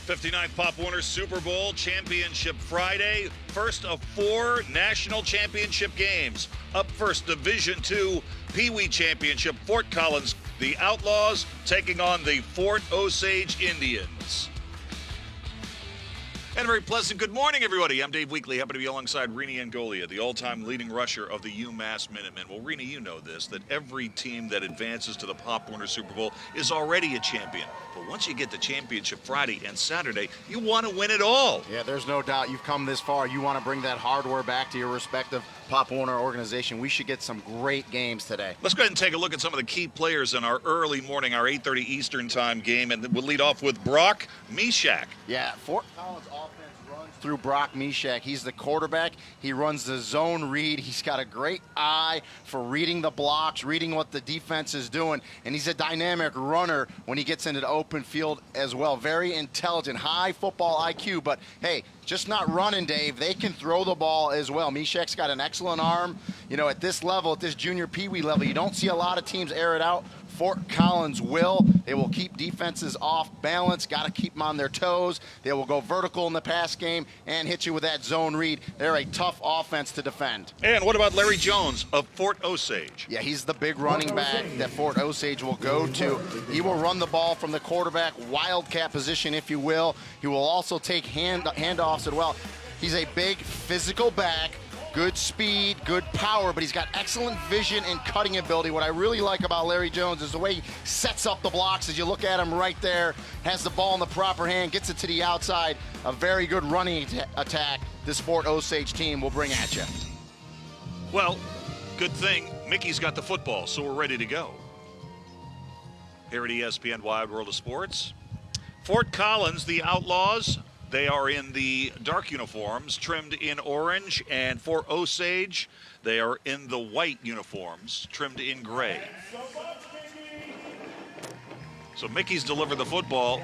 59th Pop Warner Super Bowl Championship Friday. First of 4 national championship games. Up first, Division II Pee Wee Championship. Fort Collins, the Outlaws, taking on the Fort Osage Indians. And a very pleasant good morning, everybody. I'm Dave Weekley, happy to be alongside Rini Angolia, the all-time leading rusher of the UMass Minutemen. Well, Rini, you know this, that every team that advances to the Pop Warner Super Bowl is already a champion. But once you get to Championship Friday and Saturday, you want to win it all. Yeah, there's no doubt you've come this far. You want to bring that hardware back to your respective Pop Warner organization. We should get some great games today. Let's go ahead and take a look at some of the key players in our early morning, our 8:30 Eastern time game. And we'll lead off with Brock Meshach. Yeah, Fort Collins offense runs through Brock Meshach. He's the quarterback. He runs the zone read. He's got a great eye for reading the blocks, reading what the defense is doing. And he's a dynamic runner when he gets into the open field as well. Very intelligent, high football IQ. But, hey, just not running, Dave. They can throw the ball as well. Meshach's got an excellent arm. You know, at this level, at this junior Pee Wee level, you don't see a lot of teams air it out. Fort Collins will. They will keep defenses off balance. Got to keep them on their toes. They will go vertical in the pass game and hit you with that zone read. They're a tough offense to defend. And what about Larry Jones of Fort Osage? Yeah, he's the big running back that Fort Osage will go to. He will run the ball from the quarterback, wildcat position, if you will. He will also take handoffs as well. He's a big physical back. Good speed, good power, but he's got excellent vision and cutting ability. What I really like about Larry Jones is the way he sets up the blocks. As you look at him right there, has the ball in the proper hand, gets it to the outside. A very good running attack this Fort Osage team will bring at you. Well, good thing Mickey's got the football, so we're ready to go. Here at ESPN Wide World of Sports. Fort Collins, the Outlaws. They are in the dark uniforms, trimmed in orange, and for Osage, they are in the white uniforms, trimmed in gray. So Mickey's delivered the football,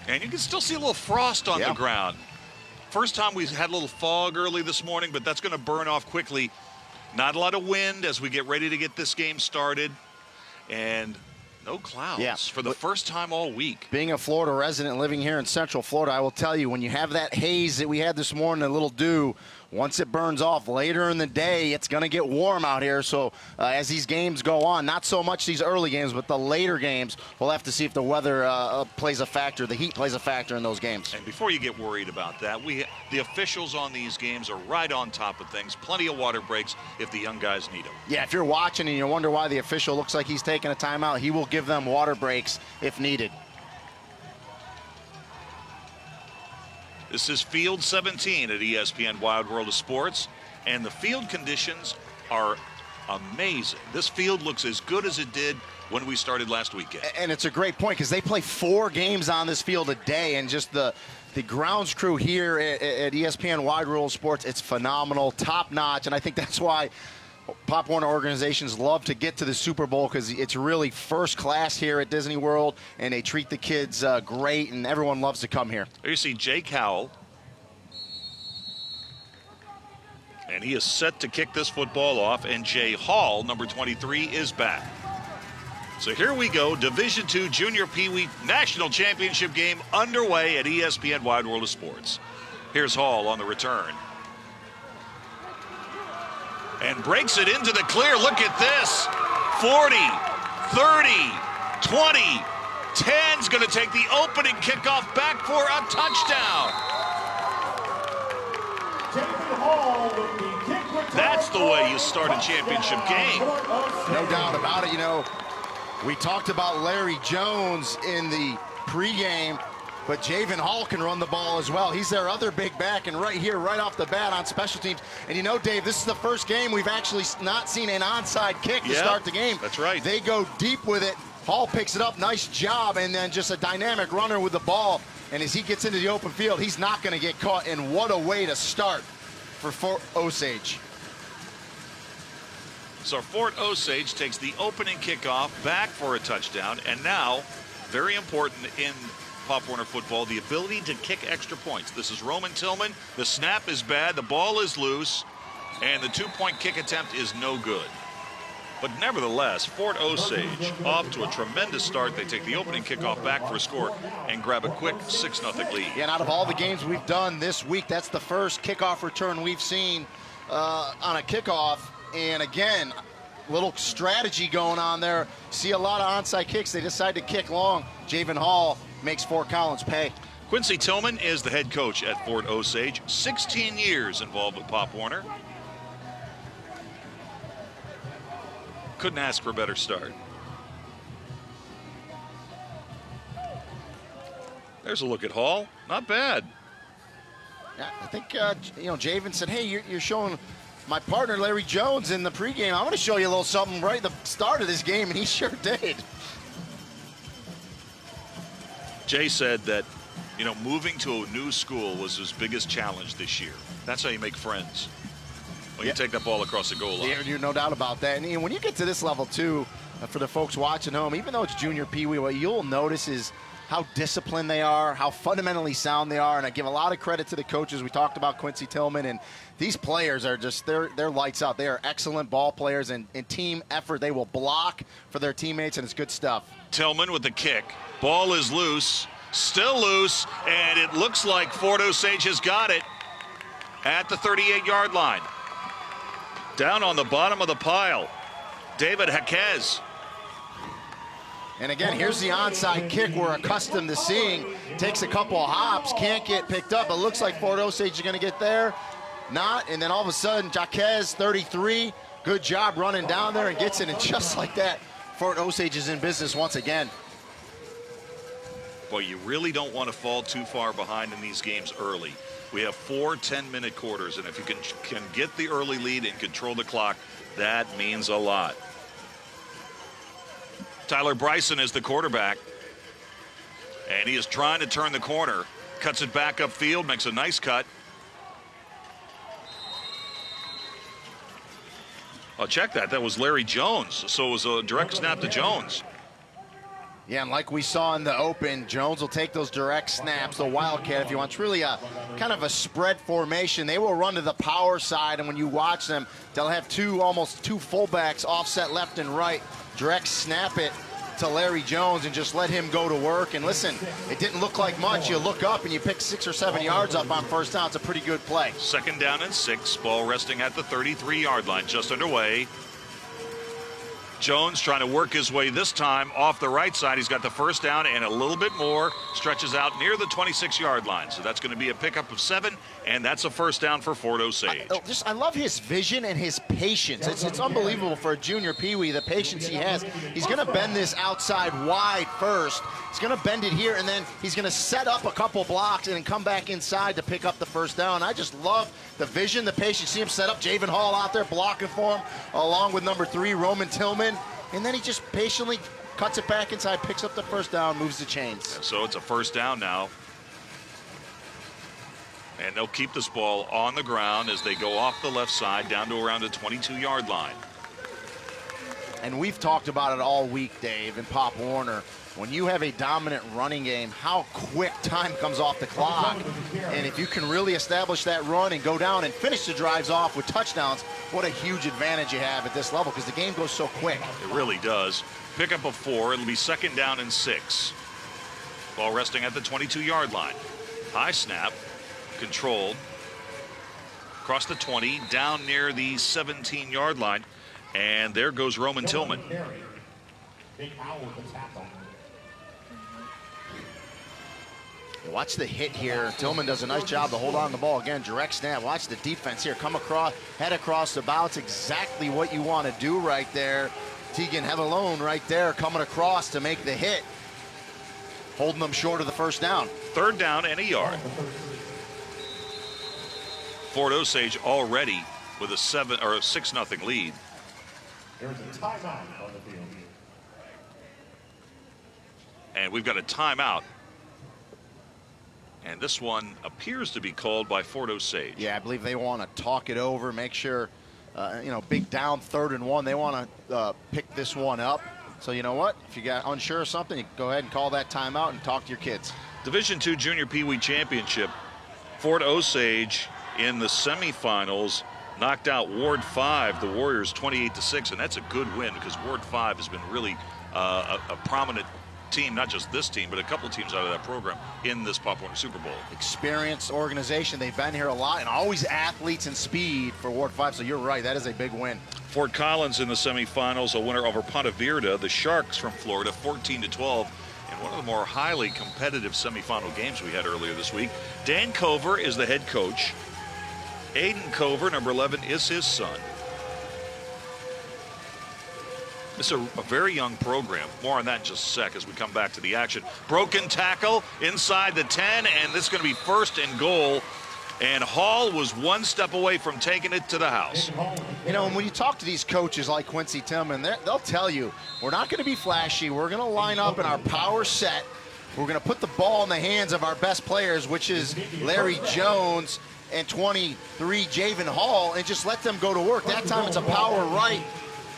and you can still see a little frost on the ground. First time we had a little fog early this morning, but that's going to burn off quickly. Not a lot of wind as we get ready to get this game started, and no clouds for the first time all week. Being a Florida resident living here in Central Florida, I will tell you, when you have that haze that we had this morning, a little dew, once it burns off later in the day, it's going to get warm out here. So as these games go on, not so much these early games, but the later games, we'll have to see if the weather plays a factor, the heat plays a factor in those games. And before you get worried about that, the officials on these games are right on top of things. Plenty of water breaks if the young guys need them. Yeah, if you're watching and you wonder why the official looks like he's taking a timeout, he will give them water breaks if needed. This is Field 17 at ESPN Wide World of Sports, and the field conditions are amazing. This field looks as good as it did when we started last weekend. And it's a great point because they play 4 games on this field a day, and just the grounds crew here at ESPN Wide World of Sports, it's phenomenal, top-notch, and I think that's why Pop Warner organizations love to get to the Super Bowl, because it's really first class here at Disney World, and they treat the kids great, and everyone loves to come here. There you see Jake Howell, and he is set to kick this football off, and Jay Hall, number 23, is back. So here we go, Division II Junior Pee Wee National Championship game underway at ESPN Wide World of Sports. Here's Hall on the return. And breaks it into the clear. Look at this. 40, 30, 20, 10's going to take the opening kickoff back for a touchdown. That's the way you start a championship game. No doubt about it. You know, we talked about Larry Jones in the pregame, but Javen Hall can run the ball as well. He's their other big back, and right here, right off the bat on special teams. And you know, Dave, this is the first game we've actually not seen an onside kick to start the game. That's right. They go deep with it. Hall picks it up, nice job, and then just a dynamic runner with the ball. And as he gets into the open field, he's not going to get caught, and what a way to start for Fort Osage. So Fort Osage takes the opening kickoff back for a touchdown, and now, very important in Pop Warner football, the ability to kick extra points. This is Roman Tillman. The snap is bad, the ball is loose, and the 2-point kick attempt is no good. But nevertheless, Fort Osage off to a tremendous start. They take the opening kickoff back for a score and grab a quick 6-0 lead. Yeah, and out of all the games we've done this week, that's the first kickoff return we've seen on a kickoff. And again, little strategy going on there. See a lot of onside kicks. They decide to kick long. Javen Hall makes Fort Collins pay. Quincy Tillman is the head coach at Fort Osage. 16 years involved with Pop Warner. Couldn't ask for a better start. There's a look at Hall. Not bad. Yeah, I think, Javen said, hey, you're showing my partner Larry Jones in the pregame. I'm going to show you a little something right at the start of this game, and he sure did. Jay said that, moving to a new school was his biggest challenge this year. That's how you make friends. When you take that ball across the goal line. Yeah, you're no doubt about that. And when you get to this level, too, for the folks watching home, even though it's junior peewee, what you'll notice is how disciplined they are, how fundamentally sound they are. And I give a lot of credit to the coaches. We talked about Quincy Tillman, and these players are just, they're lights out. They are excellent ball players, and in team effort, they will block for their teammates, and it's good stuff. Tillman with the kick. Ball is loose. Still loose, and it looks like Fort Osage has got it at the 38-yard line. Down on the bottom of the pile, David Jaquez. And again, here's the onside kick we're accustomed to seeing. Takes a couple of hops, can't get picked up. It looks like Fort Osage is going to get there. Not, and then all of a sudden, Jaquez, 33, good job running down there and gets it, and just like that, Fort Osage is in business once again. Boy, you really don't want to fall too far behind in these games early. We have 4 10-minute quarters, and if you can get the early lead and control the clock, that means a lot. Tyler Bryson is the quarterback, and he is trying to turn the corner. Cuts it back upfield, makes a nice cut. Oh, check that. That was Larry Jones, so it was a direct snap to Jones. Yeah, and like we saw in the open, Jones will take those direct snaps, the Wildcat, if you want. It's really a kind of a spread formation. They will run to the power side, and when you watch them, they'll have almost two fullbacks offset left and right. Direct snap it to Larry Jones and just let him go to work. And listen, it didn't look like much. You look up and you pick 6 or 7 yards up on first down. It's a pretty good play. 2nd down and 6. Ball resting at the 33-yard line, just underway. Jones trying to work his way this time off the right side. He's got the first down and a little bit more. Stretches out near the 26-yard line. So that's going to be a pickup of 7, and that's a first down for Fort Osage. I love his vision and his patience. It's unbelievable for a junior peewee, the patience he has. He's going to bend this outside wide first. He's going to bend it here, and then he's going to set up a couple blocks and then come back inside to pick up the first down. I just love the vision, the patience. See him set up. Javen Hall out there blocking for him, along with number 3, Roman Tillman. And then he just patiently cuts it back inside, picks up the first down, moves the chains. So it's a first down now. And they'll keep this ball on the ground as they go off the left side down to around the 22-yard line. And we've talked about it all week, Dave, and Pop Warner. When you have a dominant running game, how quick time comes off the clock. And if you can really establish that run and go down and finish the drives off with touchdowns, what a huge advantage you have at this level, because the game goes so quick. It really does. Pickup of 4. It'll be 2nd down and 6. Ball resting at the 22-yard line. High snap. Controlled. Across the 20. Down near the 17-yard line. And there goes Roman Tillman. Watch the hit here. Tillman does a nice job to hold on to the ball. Again, direct snap. Watch the defense here. Come across, head across the bow. It's exactly what you want to do right there. Tegan Heavalone right there coming across to make the hit. Holding them short of the first down. 3rd down and a yard. Fort Osage already with a 6-0 lead. There's a timeout on the field. And we've got a timeout. And this one appears to be called by Fort Osage. Yeah, I believe they want to talk it over, make sure, big down 3rd and 1. They want to pick this one up. So you know what? If you got unsure of something, you go ahead and call that timeout and talk to your kids. Division II Junior Pee Wee Championship. Fort Osage in the semifinals knocked out Ward 5, the Warriors 28-6, and that's a good win because Ward 5 has been really a prominent team, not just this team, but a couple of teams out of that program in this Pop Warner Super Bowl. Experienced organization. They've been here a lot, and always athletes and speed for Ward 5, so you're right. That is a big win. Fort Collins in the semifinals, a winner over Ponte Vedra, the Sharks from Florida, 14-12, in one of the more highly competitive semifinal games we had earlier this week. Dan Cover is the head coach. Aiden Cover, number 11, is his son. This is a very young program. More on that in just a sec as we come back to the action. Broken tackle inside the 10, and this is going to be first and goal. And Hall was one step away from taking it to the house. You know, and when you talk to these coaches like Quincy Tillman, they'll tell you, we're not going to be flashy. We're going to line up in our power set. We're going to put the ball in the hands of our best players, which is Larry Jones and 23, Javen Hall, and just let them go to work. That time it's a power right.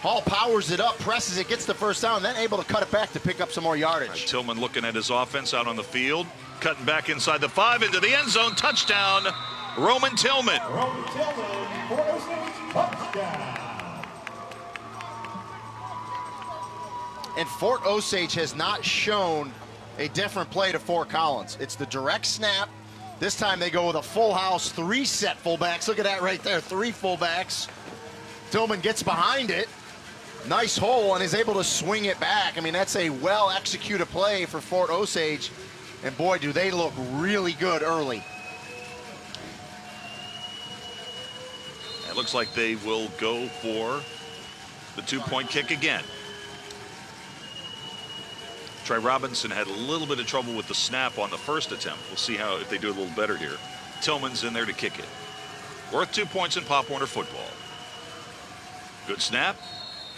Hall powers it up, presses it, gets the first down, then able to cut it back to pick up some more yardage. Tillman looking at his offense out on the field, cutting back inside the 5 into the end zone. Touchdown, Roman Tillman. Roman Tillman for OSAGE touchdown. And Fort Osage has not shown a different play to Fort Collins. It's the direct snap. This time they go with a full house, 3 set fullbacks. Look at that right there, 3 fullbacks. Tillman gets behind it. Nice hole, and is able to swing it back. I mean, that's a well-executed play for Fort Osage. And boy, do they look really good early. It looks like they will go for the 2-point kick again. Trey Robinson had a little bit of trouble with the snap on the first attempt. We'll see how if they do a little better here. Tillman's in there to kick it. Worth 2 points in Pop Warner football. Good snap,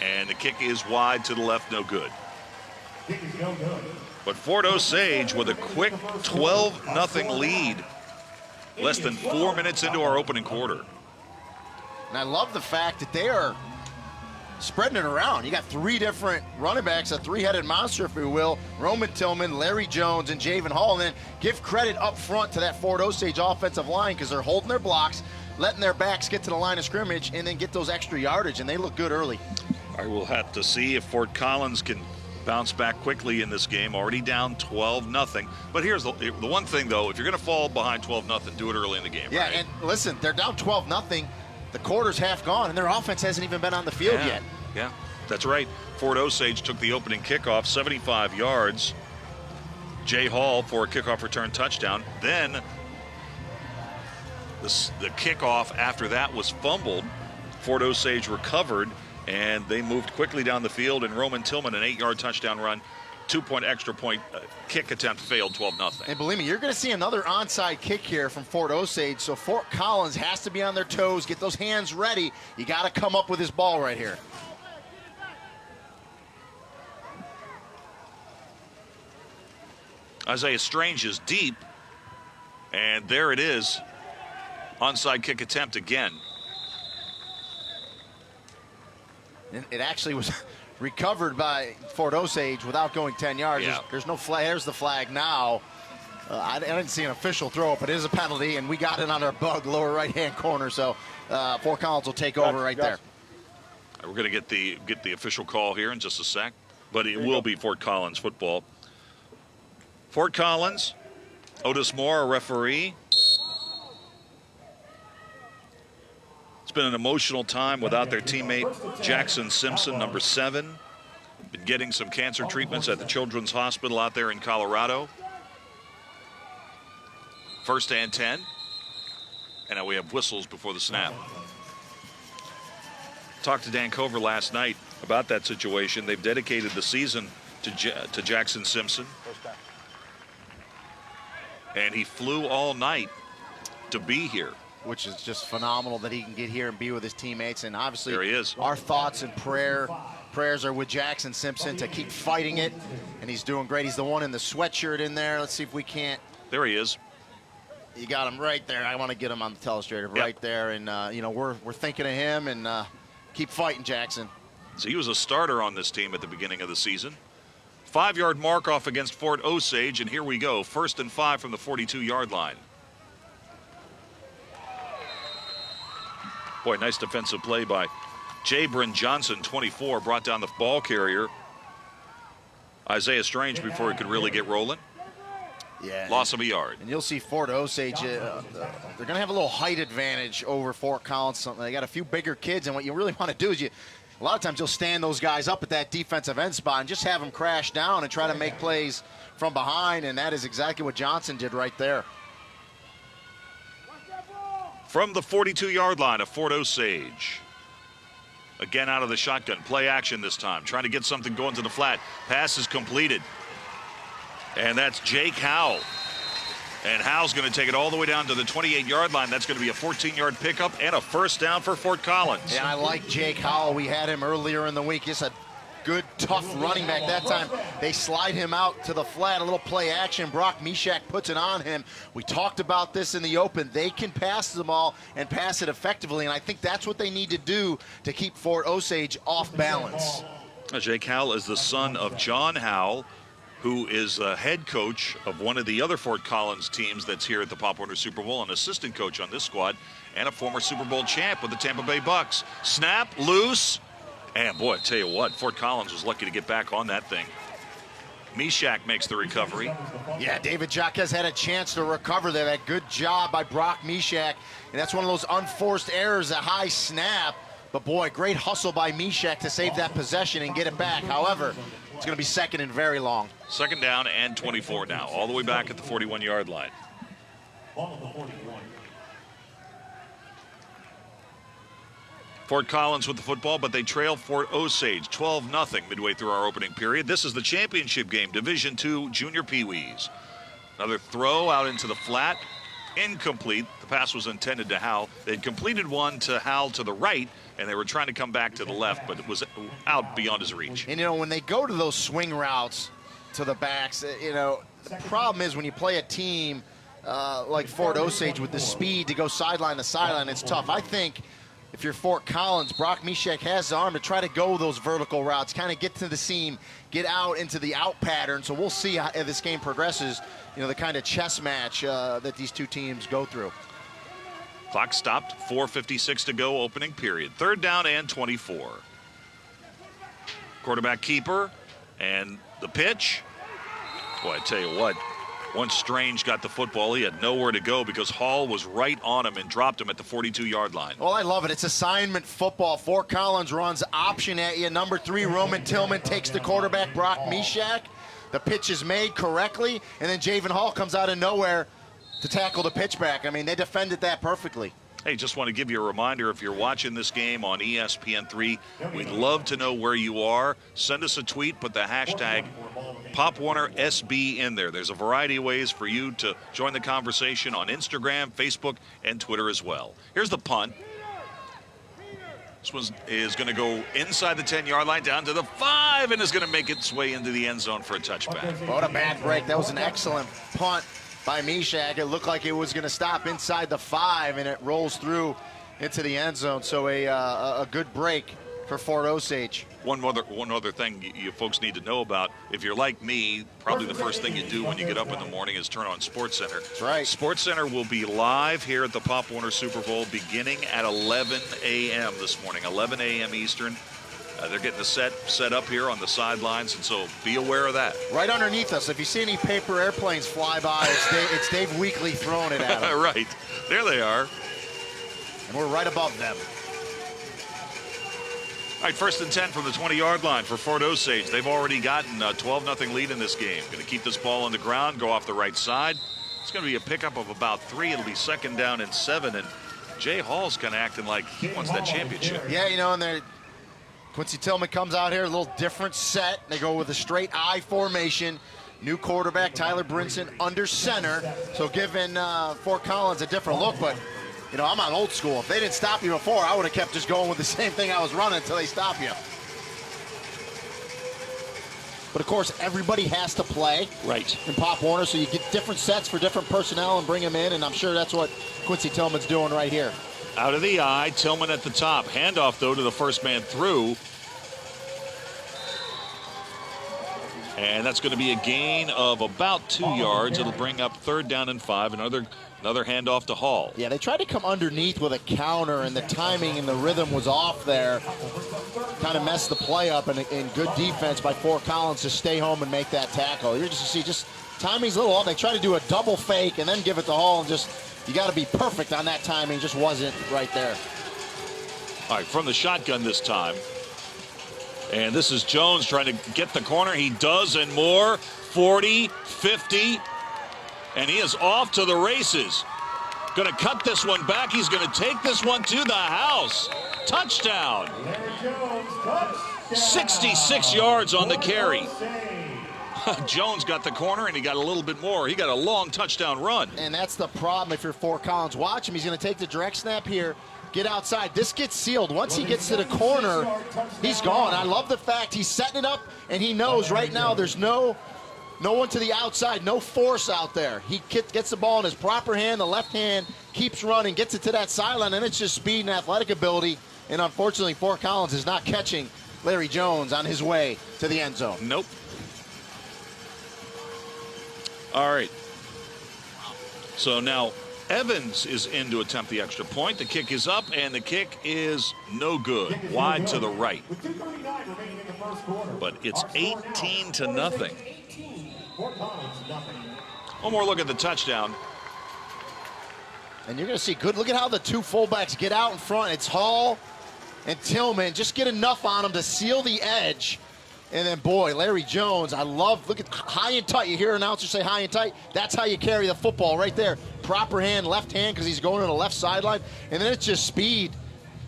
and the kick is wide to the left, no good. Kick is no good. But Fort Osage with a quick 12-0 lead, less than 4 minutes into our opening quarter. And I love the fact that they are spreading it around. You got 3 different running backs, a 3-headed monster, if you will. Roman Tillman, Larry Jones, and Javen Hall. And then give credit up front to that Fort Osage offensive line because they're holding their blocks, letting their backs get to the line of scrimmage, and then get those extra yardage, and they look good early. I will have to see if Fort Collins can bounce back quickly in this game. Already down 12-0. But here's the one thing, though. If you're going to fall behind 12-0, do it early in the game. Yeah, right? and listen, they're down 12-0. The quarter's half gone, and their offense hasn't even been on the field yet. Yeah, that's right. Fort Osage took the opening kickoff, 75 yards. Jay Hall for a kickoff return touchdown. Then the kickoff after that was fumbled. Fort Osage recovered, and they moved quickly down the field, and Roman Tillman, an 8-yard touchdown run, 2-point extra point kick attempt failed, 12-0. And believe me, you're going to see another onside kick here from Fort Osage, so Fort Collins has to be on their toes, get those hands ready. You got to come up with his ball right here. Isaiah Strange is deep, and there it is. Onside kick attempt again. It actually was recovered by Fort Osage without going 10 yards. Yeah. There's no flag. There's the flag now. I didn't see an official throw up, but it is a penalty, and we got it on our bug lower right-hand corner. So Fort Collins will take over right there. We're going to get the official call here in just a sec, but it will be Fort Collins football. Fort Collins, Otis Moore, a referee. It's been an emotional time without their teammate Jackson Simpson, number 7. Been getting some cancer treatments at the Children's Hospital out there in Colorado. 1st and 10. And now we have whistles before the snap. Talked to Dan Cover last night about that situation. They've dedicated the season to Jackson Simpson. And he flew all night to be here. Which is just phenomenal that he can get here and be with his teammates. And obviously, there he is. Our thoughts and prayers are with Jackson Simpson to keep fighting it. And he's doing great. He's the one in the sweatshirt in there. Let's see if we can't. There he is. You got him right there. I want to get him on the telestrator right there. And, you know, we're thinking of him, and keep fighting, Jackson. So he was a starter on this team at the beginning of the season. 5-yard mark off against Fort Osage, and here we go. 1st and 5 from the 42-yard line. Boy, nice defensive play by Jabron Johnson, 24, brought down the ball carrier, Isaiah Strange, before he could really get rolling. Yeah. Loss of a yard. And you'll see Fort Osage, they're going to have a little height advantage over Fort Collins. They got a few bigger kids, and what you really want to do is a lot of times you'll stand those guys up at that defensive end spot and just have them crash down and try to make plays from behind, and that is exactly what Johnson did right there. From the 42-yard line of Fort Osage. Again out of the shotgun. Play action this time. Trying to get something going to the flat. Pass is completed. And that's Jake Howell. And Howell's going to take it all the way down to the 28-yard line. That's going to be a 14-yard pickup and a first down for Fort Collins. Yeah, I like Jake Howell. We had him earlier in the week. Just a good, tough running back. That time they slide him out to the flat, a little play action. Brock Mishak puts it on him. We talked about this in the open. They can pass the ball and pass it effectively, and I think that's what they need to do to keep Fort Osage off balance. Jake Howell is the son of John Howell, who is a head coach of one of the other Fort Collins teams that's here at the Pop Warner Super Bowl, an assistant coach on this squad, and a former Super Bowl champ with the Tampa Bay Bucks. Snap, loose, and boy, I tell you what, Fort Collins was lucky to get back on that thing. Mishak makes the recovery. Yeah, David Jaquez had a chance to recover there. That good job by Brock Mishak, and that's one of those unforced errors, a high snap. But boy, great hustle by Mishak to save that possession and get it back. However, it's going to be second and very long. Second down and 24 now, all the way back at the 41-yard line. Fort Collins with the football, but they trail Fort Osage 12-0 midway through our opening period. This is the championship game, Division II Junior Pee-wees. Another throw out into the flat, incomplete. The pass was intended to Howell. They'd completed one to Howell to the right, and they were trying to come back to the left, but it was out beyond his reach. And, when they go to those swing routes to the backs, the problem is when you play a team like Fort Osage with the speed to go sideline to sideline, it's tough. I think if you're Fort Collins, Brock Mishak has the arm to try to go those vertical routes, kind of get to the seam, get out into the out pattern. So we'll see how this game progresses, the kind of chess match that these two teams go through. Clock stopped, 4:56 to go, opening period. Third down and 24. Quarterback keeper, and the pitch. Boy, I tell you what, once Strange got the football, he had nowhere to go because Hall was right on him and dropped him at the 42-yard line. Well, I love it. It's assignment football. Fort Collins runs option at you. Number 3, Roman Tillman takes the quarterback, Brock Mishak. The pitch is made correctly, and then Javen Hall comes out of nowhere to tackle the pitch back. I mean, they defended that perfectly. Hey, just want to give you a reminder, if you're watching this game on ESPN3, we'd love to know where you are. Send us a tweet, put the hashtag PopWarnerSB in there. There's a variety of ways for you to join the conversation on Instagram, Facebook, and Twitter as well. Here's the punt. This one is going to go inside the 10-yard line, down to the 5, and is going to make its way into the end zone for a touchback. What a bad break. That was an excellent punt by Mishak. It looked like it was going to stop inside the 5, and it rolls through into the end zone. So a good break for Fort Osage. One other thing you folks need to know about, if you're like me, probably the first thing you do when you get up in the morning is turn on SportsCenter. That's right. SportsCenter will be live here at the Pop Warner Super Bowl beginning at 11 a.m. this morning, 11 a.m. Eastern. They're getting the set up here on the sidelines, and so be aware of that. Right underneath us. If you see any paper airplanes fly by, it's Dave Weekley throwing it at them. Right. There they are. And we're right above them. All right, first and 10 from the 20-yard line for Fort Osage. They've already gotten a 12-0 lead in this game. Going to keep this ball on the ground, go off the right side. It's going to be a pickup of about 3. It'll be second down and 7. And Jay Hall's kind of acting like he wants that championship. Yeah, and Quincy Tillman comes out here, a little different set. They go with a straight I formation. New quarterback, Tyler Brinson, under center. So giving Fort Collins a different look. But, I'm on old school. If they didn't stop you before, I would have kept just going with the same thing I was running until they stop you. But, of course, everybody has to play in Pop Warner. So you get different sets for different personnel and bring them in. And I'm sure that's what Quincy Tillman's doing right here. Out of the eye, Tillman at the top. Handoff, though, to the first man through. And that's going to be a gain of about 2 yards. It'll bring up 3rd down and 5. Another handoff to Hall. Yeah, they tried to come underneath with a counter, and the timing and the rhythm was off there. Kind of messed the play up, and good defense by Fort Collins to stay home and make that tackle. You're just timing's a little off. They try to do a double fake and then give it to Hall, and you got to be perfect on that timing. Just wasn't right there. All right, from the shotgun this time. And this is Jones trying to get the corner. He does and more. 40, 50. And he is off to the races. Going to cut this one back. He's going to take this one to the house. Touchdown. 66 yards on the carry. Jones got the corner, and he got a little bit more. He got a long touchdown run. And that's the problem if you're Fort Collins. Watch him. He's going to take the direct snap here. Get outside. This gets sealed. Once he gets to the corner, he's gone. I love the fact he's setting it up, and he knows right now there's no one to the outside, no force out there. He gets the ball in his proper hand, the left hand, keeps running, gets it to that sideline, and it's just speed and athletic ability. And unfortunately, Fort Collins is not catching Larry Jones on his way to the end zone. Nope. All right. So now Evans is in to attempt the extra point. The kick is up, and the kick is no good. Wide to the right. But it's 18-0. One more look at the touchdown. And you're going to see good. Look at how the two fullbacks get out in front. It's Hall and Tillman. Just get enough on them to seal the edge. And then, boy, Larry Jones, I love, look at high and tight. You hear an announcer say high and tight. That's how you carry the football right there. Proper hand, left hand, because he's going to the left sideline. And then it's just speed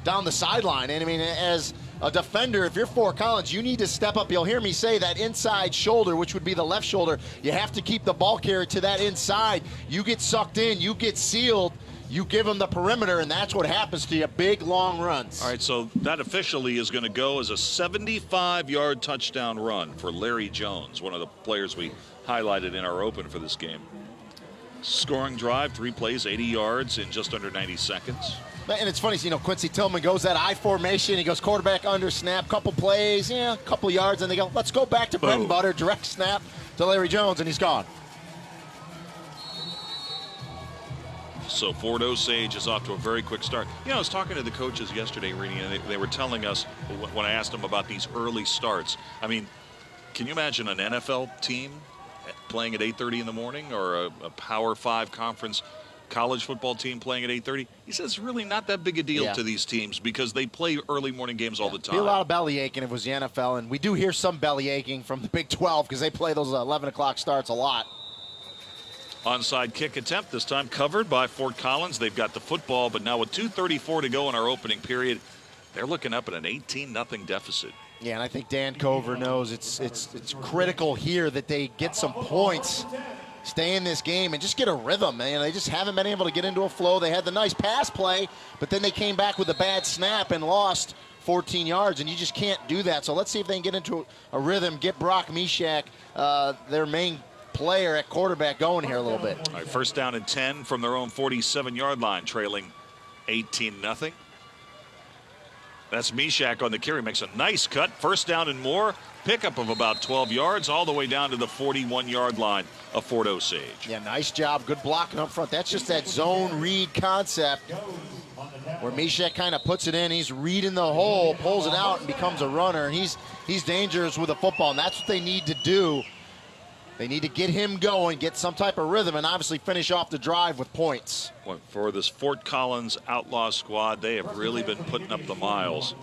down the sideline. And, I mean, as a defender, if you're Fort Collins, you need to step up. You'll hear me say that inside shoulder, which would be the left shoulder, you have to keep the ball carrier to that inside. You get sucked in, you get sealed, you give them the perimeter, and that's what happens to you, big, long runs. All right, so that officially is going to go as a 75-yard touchdown run for Larry Jones, one of the players we highlighted in our open for this game. Scoring drive, 3 plays, 80 yards in just under 90 seconds. And it's funny, you know, Quincy Tillman goes that I formation. He goes quarterback under snap, couple plays, couple yards, and they go, let's go back to bread and butter, direct snap to Larry Jones, and he's gone. So Fort Osage is off to a very quick start. You know, I was talking to the coaches yesterday, Rini, and they were telling us when I asked them about these early starts. I mean, can you imagine an NFL team playing at 8:30 in the morning, or a Power 5 conference college football team playing at 8:30? He says it's really not that big a deal to these teams because they play early morning games all the time. Be a lot of belly aching if it was the NFL, and we do hear some belly aching from the Big 12 because they play those 11 o'clock starts a lot. Onside kick attempt, this time covered by Fort Collins. They've got the football, but now with 2:34 to go in our opening period, they're looking up at an 18-0 deficit. Yeah, and I think Dan Cover knows it's critical here that they get some points, stay in this game, and just get a rhythm, man. They just haven't been able to get into a flow. They had the nice pass play, but then they came back with a bad snap and lost 14 yards, and you just can't do that. So let's see if they can get into a rhythm, get Brock Mishak, their main player at quarterback, going here a little bit. All right, 1st down and 10 from their own 47-yard line, trailing 18-0. That's Mishak on the carry, makes a nice cut. 1st down and more, pickup of about 12 yards, all the way down to the 41-yard line of Fort Osage. Yeah, nice job, good blocking up front. That's just that zone read concept where Mishak kind of puts it in. He's reading the hole, pulls it out, and becomes a runner. And he's dangerous with the football, and that's what they need to do. They need to get him going, get some type of rhythm, and obviously finish off the drive with points. For this Fort Collins Outlaw squad, they have really been putting up the miles.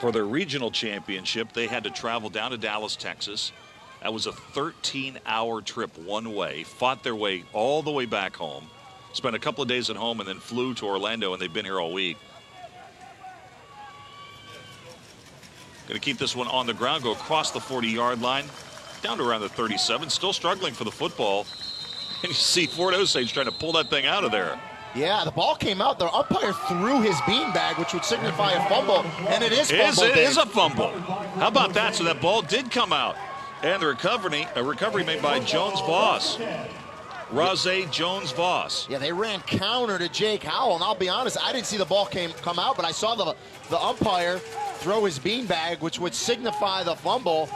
For their regional championship, they had to travel down to Dallas, Texas. That was a 13-hour trip one way, fought their way all the way back home, spent a couple of days at home, and then flew to Orlando, and they've been here all week. Going to keep this one on the ground, go across the 40-yard line, down to around the 37, still struggling for the football. And you see Fort Osage trying to pull that thing out of there. Yeah, the ball came out. The umpire threw his beanbag, which would signify a fumble, and it is fumble. It is a fumble. How about that? So that ball did come out. And the recovery made by Jones-Voss. Razé Jones-Voss. Yeah, they ran counter to Jake Howell, and I'll be honest, I didn't see the ball come out, but I saw the umpire throw his beanbag, which would signify the fumble.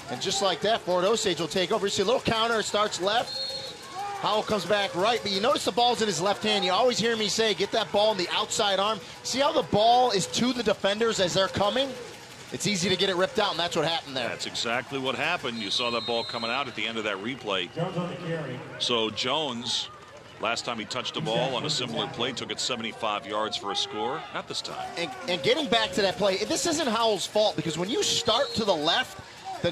And just like that, Fort Osage will take over. You see a little counter, starts left. Howell comes back right, but you notice the ball's in his left hand. You always hear me say, get that ball in the outside arm. See how the ball is to the defenders as they're coming? It's easy to get it ripped out, and that's what happened there. That's exactly what happened. You saw that ball coming out at the end of that replay. Jones on the carry. So Jones, last time he touched a ball on a similar play, took it 75 yards for a score. Not this time. And getting back to that play, this isn't Howell's fault, because when you start to the left, the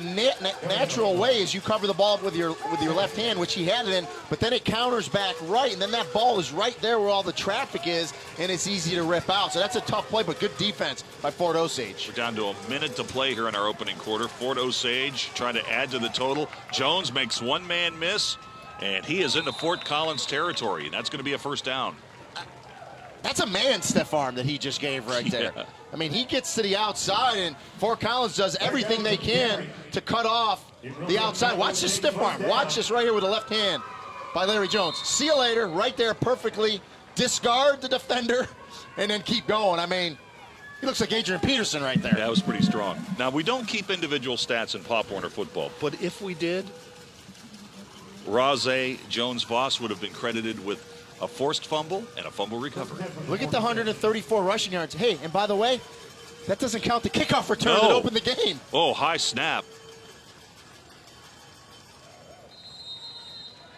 natural way is you cover the ball with your left hand, which he had it in, but then it counters back right, and then that ball is right there where all the traffic is, and it's easy to rip out. So that's a tough play, but good defense by Fort Osage. We're down to a minute to play here in our opening quarter. Fort Osage trying to add to the total. Jones makes one man miss, and he is into Fort Collins territory, and that's going to be a first down. That's a man stiff arm that he just gave right there. Yeah. I mean, he gets to the outside, and Fort Collins does everything they can to cut off the outside. Watch this stiff arm. Watch this right here with the left hand by Larry Jones. See you later, right there perfectly. Discard the defender and then keep going. I mean, he looks like Adrian Peterson right there. That was pretty strong. Now, we don't keep individual stats in Pop Warner football, but if we did, Razé Jones-Voss would have been credited with a forced fumble and a fumble recovery. Look at the 134 rushing yards. Hey, and by the way, that doesn't count the kickoff return No. that opened the game. Oh, high snap.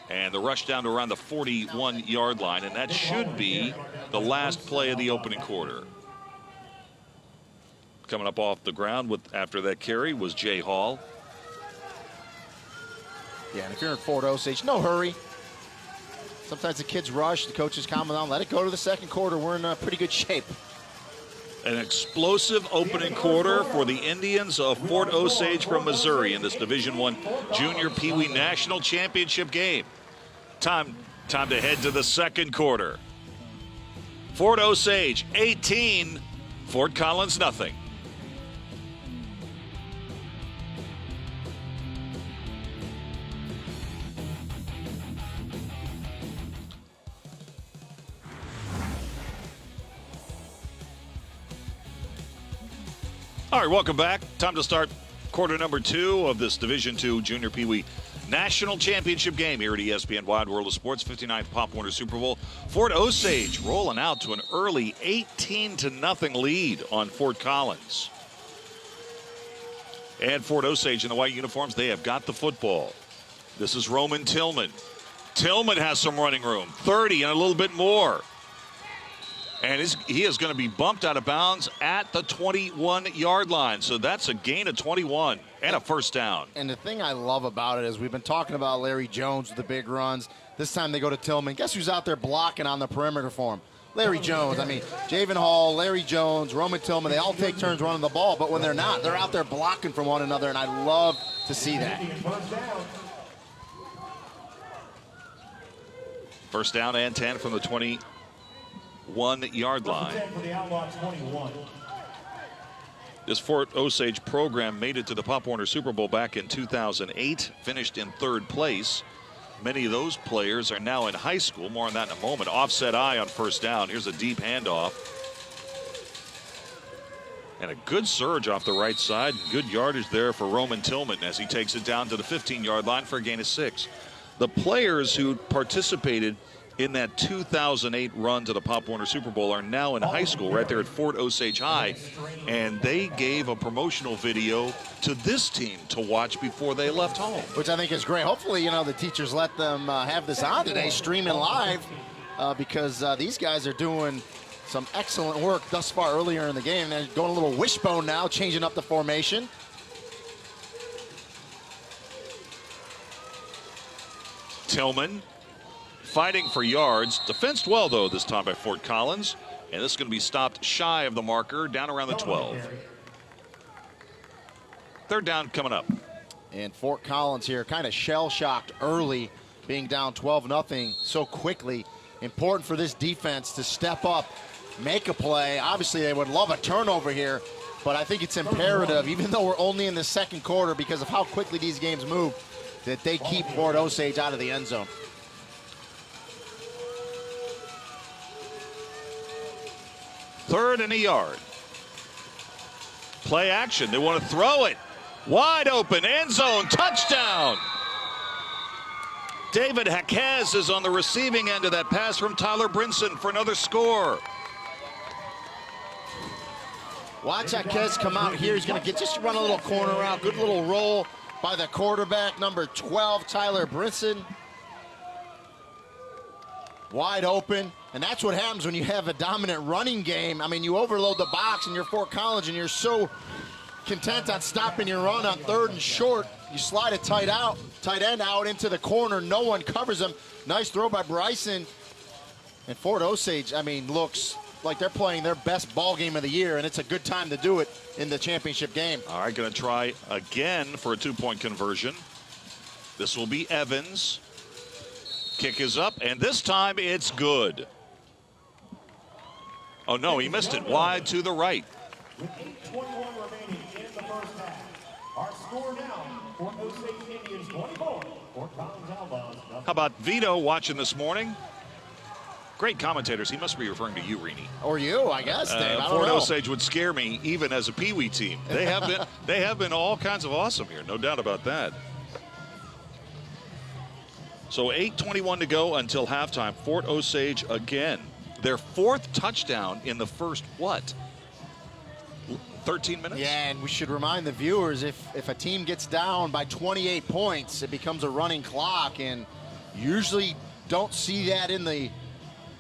And the rush down to around the 41-yard line, and that should be the last play of the opening quarter. Coming up off the ground after that carry was Jay Hall. Yeah, and if you're in Fort Osage, no hurry. Sometimes the kids rush, the coaches calm down, let it go to the second quarter. We're in pretty good shape. An explosive opening quarter for the Indians of Fort Osage from Missouri in this Division I Junior Pee Wee National Championship game. Time to head to the second quarter. Fort Osage 18, Fort Collins nothing. All right, welcome back. Time to start quarter number 2 of this Division II Junior Pee Wee National Championship game here at ESPN Wide World of Sports, 59th Pop Warner Super Bowl. Fort Osage rolling out to an early 18-0 lead on Fort Collins. And Fort Osage in the white uniforms, they have got the football. This is Roman Tillman. Tillman has some running room, 30 and a little bit more. And he is going to be bumped out of bounds at the 21-yard line. So that's a gain of 21 and a first down. And the thing I love about it is we've been talking about Larry Jones with the big runs. This time they go to Tillman. Guess who's out there blocking on the perimeter for him? Larry Jones. I mean, Javen Hall, Larry Jones, Roman Tillman, they all take turns running the ball. But when they're not, they're out there blocking from one another. And I love to see that. First down and 10 from the 21-yard line. For the Outlaws 21. This Fort Osage program made it to the Pop Warner Super Bowl back in 2008, finished in 3rd place. Many of those players are now in high school. More on that in a moment. Offset eye on first down. Here's a deep handoff. And a good surge off the right side. Good yardage there for Roman Tillman as he takes it down to the 15-yard line for a gain of 6. The players who participated in that 2008 run to the Pop Warner Super Bowl are now in high school right there at Fort Osage High, and they gave a promotional video to this team to watch before they left home. Which I think is great. Hopefully, you know, the teachers let them have this on today, streaming live, because these guys are doing some excellent work thus far earlier in the game. They're going a little wishbone now, changing up the formation. Tillman fighting for yards. Defensed well, though, this time by Fort Collins. And this is going to be stopped shy of the marker, down around the 12. Third down coming up. And Fort Collins here kind of shell-shocked early, being down 12-0 so quickly. Important for this defense to step up, make a play. Obviously, they would love a turnover here, but I think it's imperative, even though we're only in the second quarter because of how quickly these games move, that they keep Fort Osage out of the end zone. Third and a yard. Play action. They want to throw it. Wide open, end zone, touchdown. David Jaquez is on the receiving end of that pass from Tyler Brinson for another score. Watch Jaquez come out here. He's going to just run a little corner route. Good little roll by the quarterback, number 12, Tyler Brinson. Wide open. And that's what happens when you have a dominant running game. I mean, you overload the box and you're Fort Collins and you're so content on stopping your run on 3rd and short. You slide a tight end out into the corner. No one covers him. Nice throw by Bryson. And Fort Osage, I mean, looks like they're playing their best ball game of the year, and it's a good time to do it in the championship game. All right, going to try again for a 2-point conversion. This will be Evans. Kick is up, and this time it's good. Oh, no, he missed it. Wide to the right. With 8:21 remaining in the first half. Our score now, Fort Osage Indians 24, Fort Collins Outlaws nothing. How about Vito watching this morning? Great commentators. He must be referring to you, Rini. Or you, I guess, Dave. I don't Fort know. Osage would scare me even as a peewee team. They have been all kinds of awesome here, no doubt about that. So 8:21 to go until halftime. Fort Osage again. Their 4th touchdown in the first, what, 13 minutes? Yeah, and we should remind the viewers, if a team gets down by 28 points, it becomes a running clock, and usually don't see that in the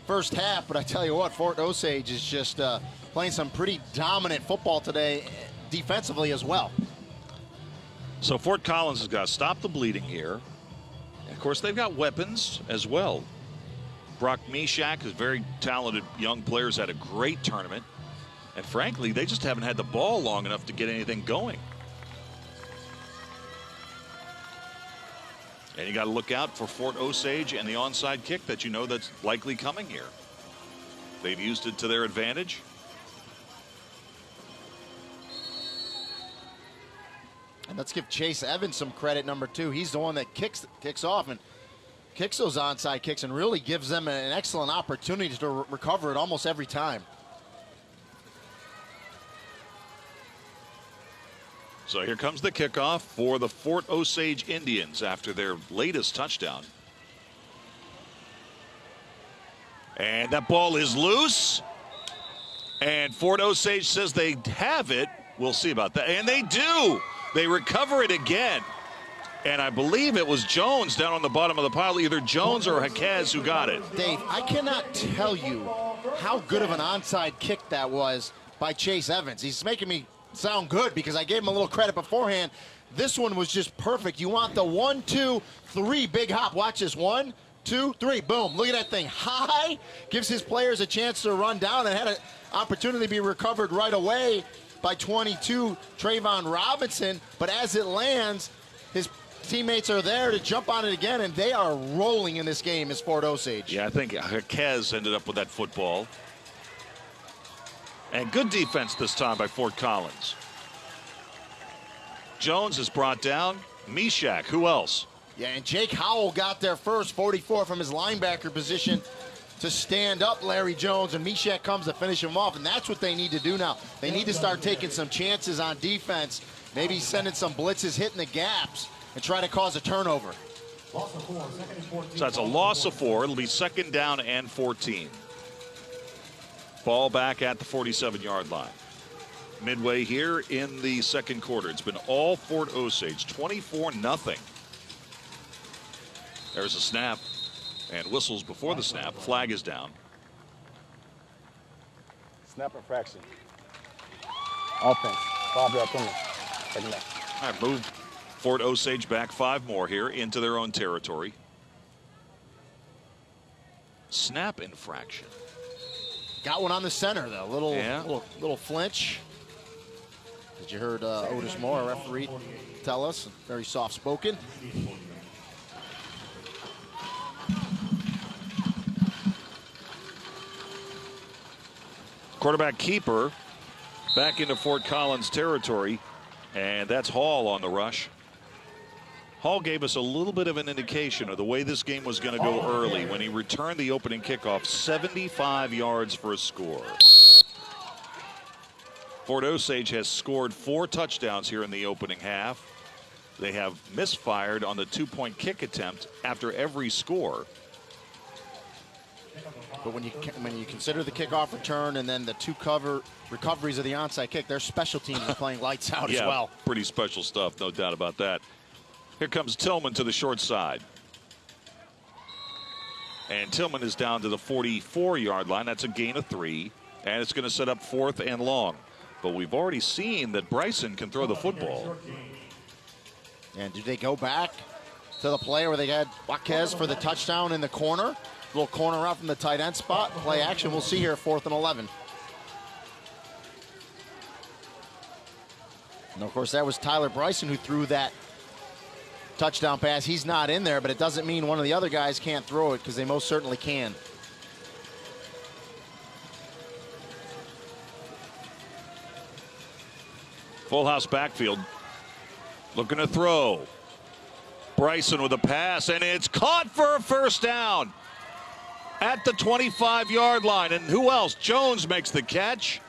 first half. But I tell you what, Fort Osage is just playing some pretty dominant football today, defensively as well. So Fort Collins has got to stop the bleeding here. And of course, they've got weapons as well. Brock Mishak is a very talented young player, has had a great tournament. And frankly, they just haven't had the ball long enough to get anything going. And you got to look out for Fort Osage and the onside kick that you know that's likely coming here. They've used it to their advantage. And let's give Chase Evans some credit, number 2. He's the one that kicks off and kicks those onside kicks and really gives them an excellent opportunity to recover it almost every time. So here comes the kickoff for the Fort Osage Indians after their latest touchdown. And that ball is loose. And Fort Osage says they have it. We'll see about that. And they do. They recover it again. And I believe it was Jones down on the bottom of the pile, either Jones or Jaquez who got it. Dave, I cannot tell you how good of an onside kick that was by Chase Evans. He's making me sound good because I gave him a little credit beforehand. This one was just perfect. You want the 1, 2, 3 big hop. Watch this. 1, 2, 3. Boom. Look at that thing. High. Gives his players a chance to run down and had an opportunity to be recovered right away by 22, Trayvon Robinson. But as it lands, his teammates are there to jump on it again, and they are rolling in this game as Fort Osage. Yeah, I think Jaquez ended up with that football. And good defense this time by Fort Collins. Jones is brought down. Mishak, who else? Yeah, and Jake Howell got there first, 44 from his linebacker position to stand up Larry Jones, and Mishak comes to finish him off, and that's what they need to do now. They need to start taking some chances on defense, maybe sending some blitzes, hitting the gaps, and try to cause a turnover. Loss of 4, 2nd and 14. So that's a loss of 4. It'll be 2nd down and 14. Ball back at the 47-yard line. Midway here in the 2nd quarter. It's been all Fort Osage, 24-0. There's a snap and whistles before the snap. Flag is down. Snap infraction. Offense. 5-yard penalty. Second down. All right, move Fort Osage back 5 more here into their own territory. Snap infraction. Got one on the center, though. Yeah. Little flinch. As you heard Otis Moore, our referee, tell us. Very soft-spoken. Quarterback keeper back into Fort Collins territory, and that's Hall on the rush. Hall gave us a little bit of an indication of the way this game was going to go early when he returned the opening kickoff, 75 yards for a score. Fort Osage has scored 4 touchdowns here in the opening half. They have misfired on the 2-point kick attempt after every score. But when you consider the kickoff return and then the 2 recoveries of the onside kick, their special teams are playing lights out as well. Pretty special stuff, no doubt about that. Here comes Tillman to the short side. And Tillman is down to the 44-yard line. That's a gain of 3. And it's going to set up 4th and long. But we've already seen that Bryson can throw the football. And do they go back to the play where they had Jaquez for the touchdown in the corner? Little corner out from the tight end spot. Play action. We'll see here, 4th and 11. And of course, that was Tyler Bryson who threw that touchdown pass. He's not in there, but it doesn't mean one of the other guys can't throw it, because they most certainly can. Full house backfield. Looking to throw. Bryson with a pass, and it's caught for a first down at the 25-yard line. And who else? Jones makes the catch.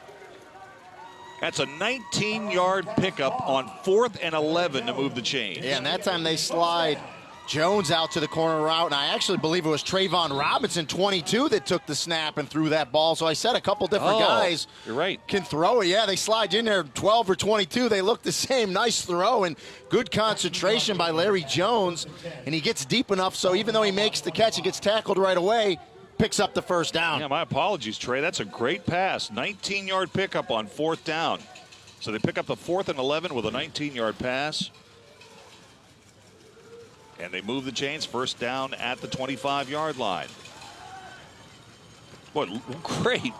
That's a 19-yard pickup on 4th and 11 to move the chains. Yeah, and that time they slide Jones out to the corner route, and I actually believe it was Trayvon Robinson, 22, that took the snap and threw that ball. So I said a couple different guys you're right. can throw it. Yeah, they slide you in there, 12 or 22. They look the same. Nice throw and good concentration by Larry Jones, and he gets deep enough so even though he makes the catch, he gets tackled right away, picks up the first down. Yeah, my apologies, Trey. That's a great pass. 19-yard pickup on 4th down. So they pick up the 4th and 11 with a 19-yard pass. And they move the chains, first down at the 25-yard line. What great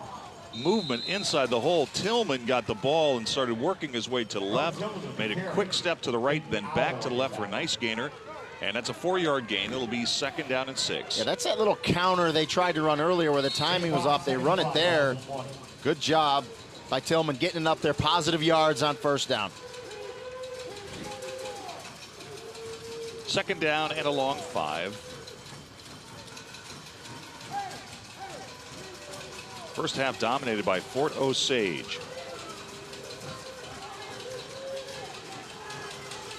movement inside the hole. Tillman got the ball and started working his way to the left. Made a quick step to the right, then back to the left for a nice gainer. And that's a 4-yard gain. It'll be 2nd down and 6. Yeah, that's that little counter they tried to run earlier where the timing was off. They run it there. Good job by Tillman getting up there, positive yards on first down. 2nd down and a long 5. First half dominated by Fort Osage.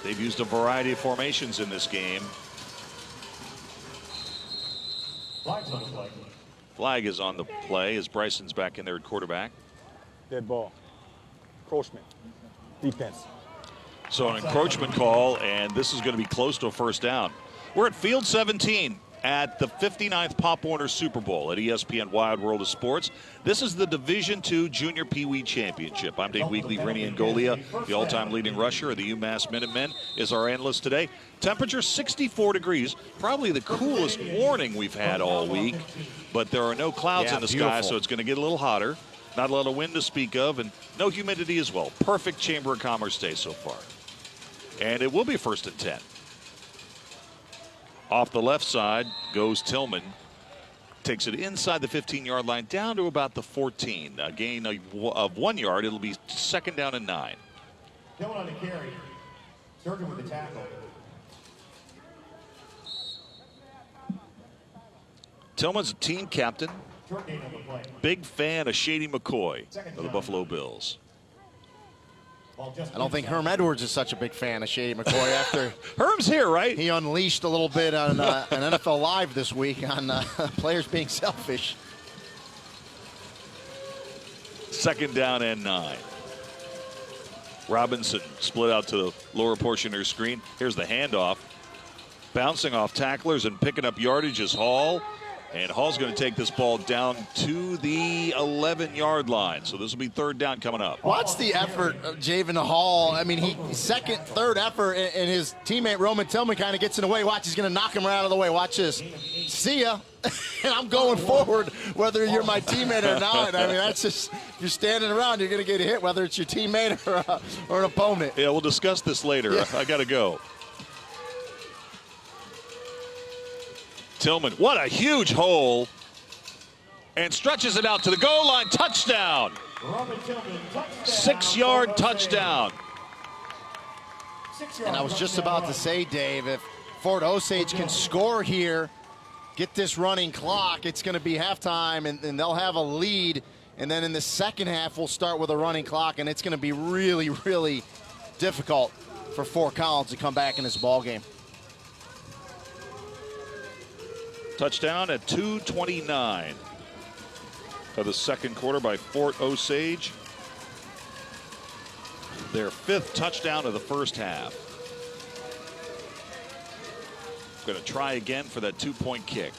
They've used a variety of formations in this game. Flag is on the play as Bryson's back in there at quarterback. Dead ball. Encroachment. Defense. So an encroachment call, and this is going to be close to a first down. We're at Field 17 at the 59th Pop Warner Super Bowl at ESPN Wide World of Sports. This is the Division II Junior Pee Wee Championship. I'm Dave Weekly. Rennie Angolia, the all-time leading rusher of the UMass Minutemen, is our analyst today. Temperature 64 degrees, probably the coolest morning we've had all week, but there are no clouds in the sky, so it's going to get a little hotter. Not a lot of wind to speak of, and no humidity as well. Perfect Chamber of Commerce day so far. And it will be 1st and 10. Off the left side goes Tillman. Takes it inside the 15-yard line down to about the 14. A gain of 1 yard. It'll be 2nd down and 9. Tillman on the carry. Surgeon with the tackle. Tillman's a team captain. Short gain on the play. Big fan of Shady McCoy of the Buffalo Bills. I don't think Herm Edwards is such a big fan of Shady McCoy after Herm's here, right? he unleashed a little bit on an NFL Live this week on players being selfish. 2nd down and 9. Robinson split out to the lower portion of your screen. Here's the handoff. Bouncing off tacklers and picking up yardage is Hall. And Hall's going to take this ball down to the 11-yard line. So this will be 3rd down coming up. Watch the effort of Javen Hall. I mean, third effort, and his teammate Roman Tillman kind of gets in the way. Watch, he's going to knock him right out of the way. Watch this. See ya. And I'm going forward, whether you're my teammate or not. I mean, that's just, if you're standing around, you're going to get hit, whether it's your teammate or an opponent. Yeah, we'll discuss this later. Yeah. I got to go. Tillman, what a huge hole, and stretches it out to the goal line. Touchdown. 6-yard touchdown. And I was just about to say, Dave, if Fort Osage can score here, get this running clock, it's going to be halftime, and they'll have a lead And then in the second half, we'll start with a running clock, and it's going to be really, really difficult for Fort Collins to come back in this ball game. Touchdown at 2:29 of the second quarter by Fort Osage. Their 5th touchdown of the first half. Going to try again for that 2-point kick.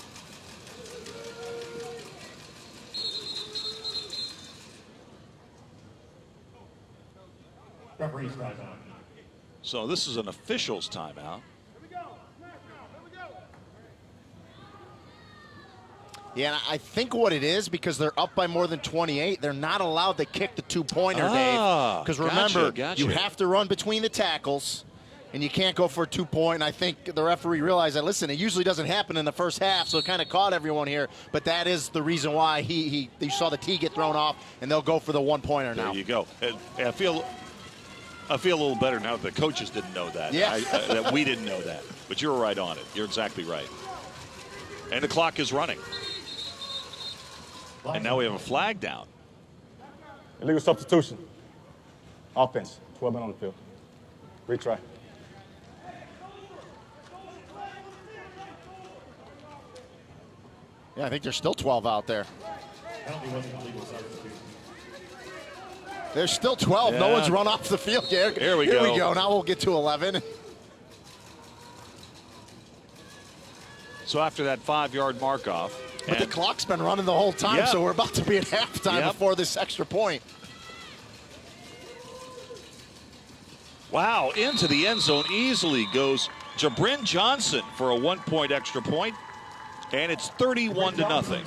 Referee's timeout. So this is an official's timeout. Yeah, and I think what it is, because they're up by more than 28, they're not allowed to kick the 2-pointer, Dave. Because remember, you have to run between the tackles, and you can't go for a 2-point. And I think the referee realized that, listen, it usually doesn't happen in the first half, so it kind of caught everyone here. But that is the reason why you saw the tee get thrown off, and they'll go for the 1-pointer now. There you go. I feel a little better now that the coaches didn't know that. Yeah. That we didn't know that. But you're right on it. You're exactly right. And the clock is running. And now we have a flag down. Illegal substitution. Offense. 12 men on the field. Retry. Yeah, I think there's still 12 out there. Penalty wasn't a legal substitution. There's still 12. Yeah. No one's run off the field yet. Here we go. Here we go. Now we'll get to 11. So after that 5-yard mark off. But the clock's been running the whole time, so we're about to be at halftime before this extra point. Wow, into the end zone easily goes Jabrin Johnson for a 1-point extra point. And it's 31-0.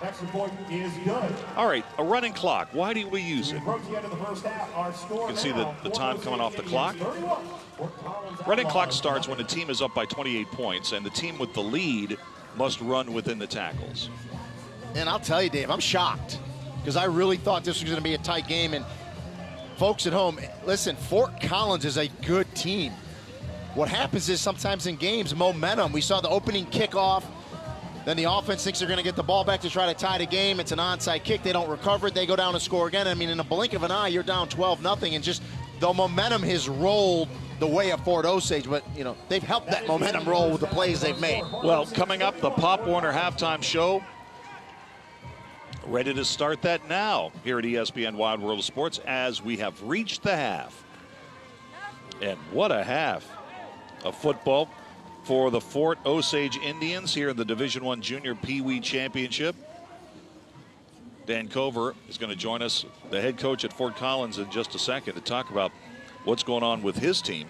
Extra point is good. All right, a running clock. Why do we use it? Approach the end of the first half. Our score You can see the time coming off the clock. 31. Running clock starts when the team is up by 28 points, and the team with the lead must run within the tackles. And I'll tell you, Dave, I'm shocked, because I really thought this was going to be a tight game. And folks at home, listen, Fort Collins is a good team. What happens is sometimes in games, momentum. We saw the opening kickoff. Then the offense thinks they're going to get the ball back to try to tie the game. It's an onside kick. They don't recover it. They go down and score again. I mean, in a blink of an eye, you're down 12-0, and just the momentum has rolled the way of Fort Osage. But, you know, they've helped that momentum roll with the plays they've made. Well, coming up, the Pop Warner halftime show. Ready to start that now here at ESPN Wide World of Sports as we have reached the half. And what a half of football for the Fort Osage Indians here in the Division I Junior Pee Wee Championship. Dan Cover is going to join us, the head coach at Fort Collins, in just a second to talk about what's going on with his team.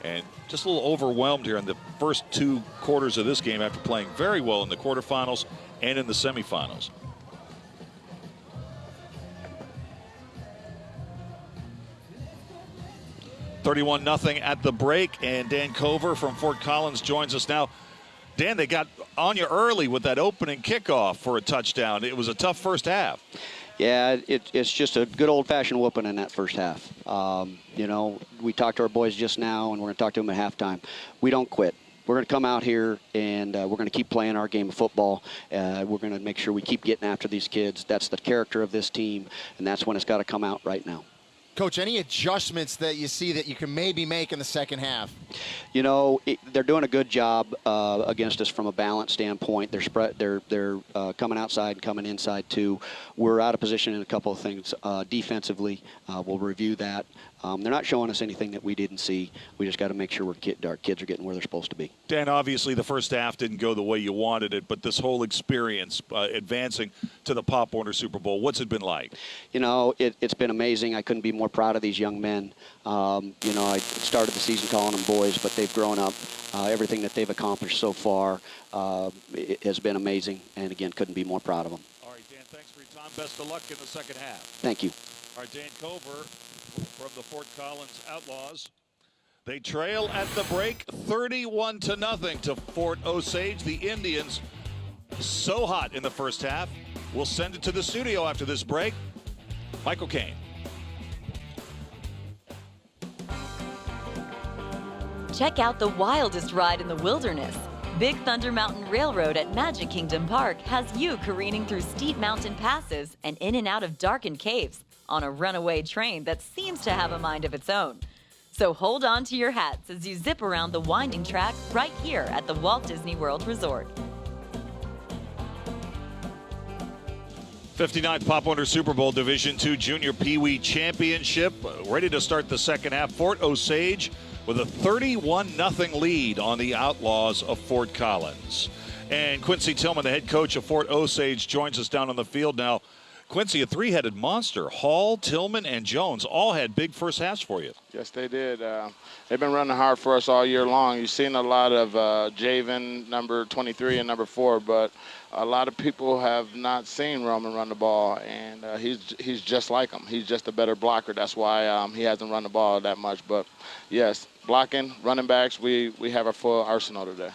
And just a little overwhelmed here in the first 2 quarters of this game after playing very well in the quarterfinals and in the semifinals. (31-0) at the break, and Dan Cover from Fort Collins joins us now. Dan, they got on you early with that opening kickoff for a touchdown. It was a tough first half. Yeah, it's just a good old-fashioned whooping in that first half. You know, we talked to our boys just now, and we're going to talk to them at halftime. We don't quit. We're going to come out here, and we're going to keep playing our game of football. We're going to make sure we keep getting after these kids. That's the character of this team, and that's when it's got to come out right now. Coach, any adjustments that you see that you can maybe make in the second half? You know, they're doing a good job against us from a balance standpoint. They're coming outside and coming inside too. We're out of position in a couple of things defensively. We'll review that. They're not showing us anything that we didn't see. We just got to make sure our kids are getting where they're supposed to be. Dan, obviously the first half didn't go the way you wanted it, but this whole experience advancing to the Pop Warner Super Bowl, what's it been like? You know, it's been amazing. I couldn't be more proud of these young men. You know, I started the season calling them boys, but they've grown up. Everything that they've accomplished so far it has been amazing, and again, couldn't be more proud of them. All right, Dan, thanks for your time. Best of luck in the second half. Thank you. All right, Dan Cover from the Fort Collins Outlaws. They trail at the break 31-0 to Fort Osage. The Indians so hot in the first half. We'll send it to the studio after this break. Michael Kane. Check out the wildest ride in the wilderness. Big Thunder Mountain Railroad at Magic Kingdom Park has you careening through steep mountain passes and in and out of darkened caves on a runaway train that seems to have a mind of its own. So hold on to your hats as you zip around the winding track right here at the Walt Disney World Resort. 59th Pop Warner Super Bowl Division II Junior Pee Wee Championship. Ready to start the second half. Fort Osage with a 31-0 lead on the Outlaws of Fort Collins. And Quincy Tillman, the head coach of Fort Osage, joins us down on the field now. Quincy, a three-headed monster. Hall, Tillman, and Jones all had big first halves for you. Yes, they did. They've been running hard for us all year long. You've seen a lot of Javen, number 23, and number 4, but a lot of people have not seen Roman run the ball, and he's just like him. He's just a better blocker. That's why he hasn't run the ball that much. But, yes, blocking, running backs, we have a full arsenal today.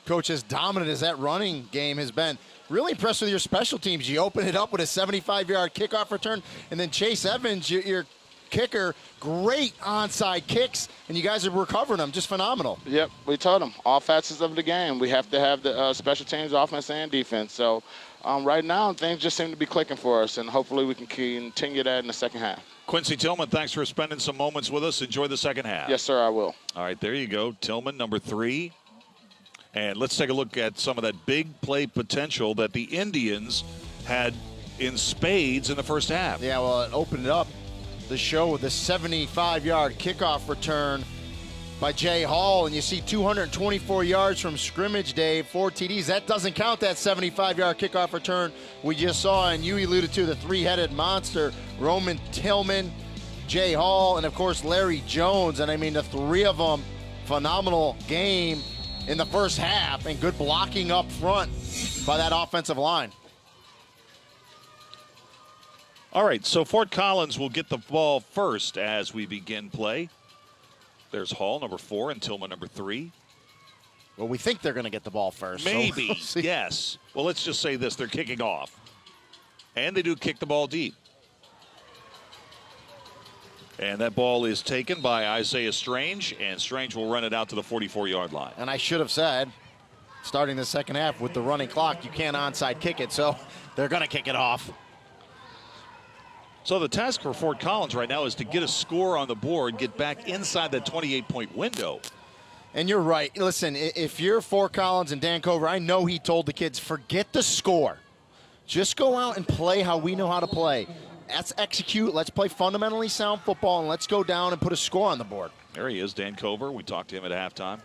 Coach, as dominant as that running game has been, really impressed with your special teams. You open it up with a 75-yard kickoff return, and then Chase Evans, your kicker, great onside kicks, and you guys are recovering them. Just phenomenal. Yep, we told them all facets of the game. We have to have the special teams, offense, and defense. So right now, things just seem to be clicking for us, and hopefully we can continue that in the second half. Quincy Tillman, thanks for spending some moments with us. Enjoy the second half. Yes, sir, I will. All right, there you go. Tillman, number 3. And let's take a look at some of that big play potential that the Indians had in spades in the first half. Yeah, well, it opened up the show with a 75-yard kickoff return by Jay Hall, and you see 224 yards from scrimmage, Dave, 4 TDs. That doesn't count that 75-yard kickoff return we just saw, and you alluded to the three-headed monster, Roman Tillman, Jay Hall, and, of course, Larry Jones. And, I mean, the three of them, phenomenal game in the first half, and good blocking up front by that offensive line. All right, so Fort Collins will get the ball first as we begin play. There's Hall, number 4, and Tillman, number 3. Well, we think they're going to get the ball first. Maybe, so yes. Well, let's just say this. They're kicking off. And they do kick the ball deep. And that ball is taken by Isaiah Strange, and Strange will run it out to the 44-yard line. And I should have said, starting the second half with the running clock, you can't onside kick it, so they're going to kick it off. So the task for Fort Collins right now is to get a score on the board, get back inside that 28-point window. And you're right. Listen, if you're Fort Collins and Dan Cover, I know he told the kids, forget the score. Just go out and play how we know how to play. Let's execute. Let's play fundamentally sound football, and let's go down and put a score on the board. There he is, Dan Cover. We talked to him at halftime.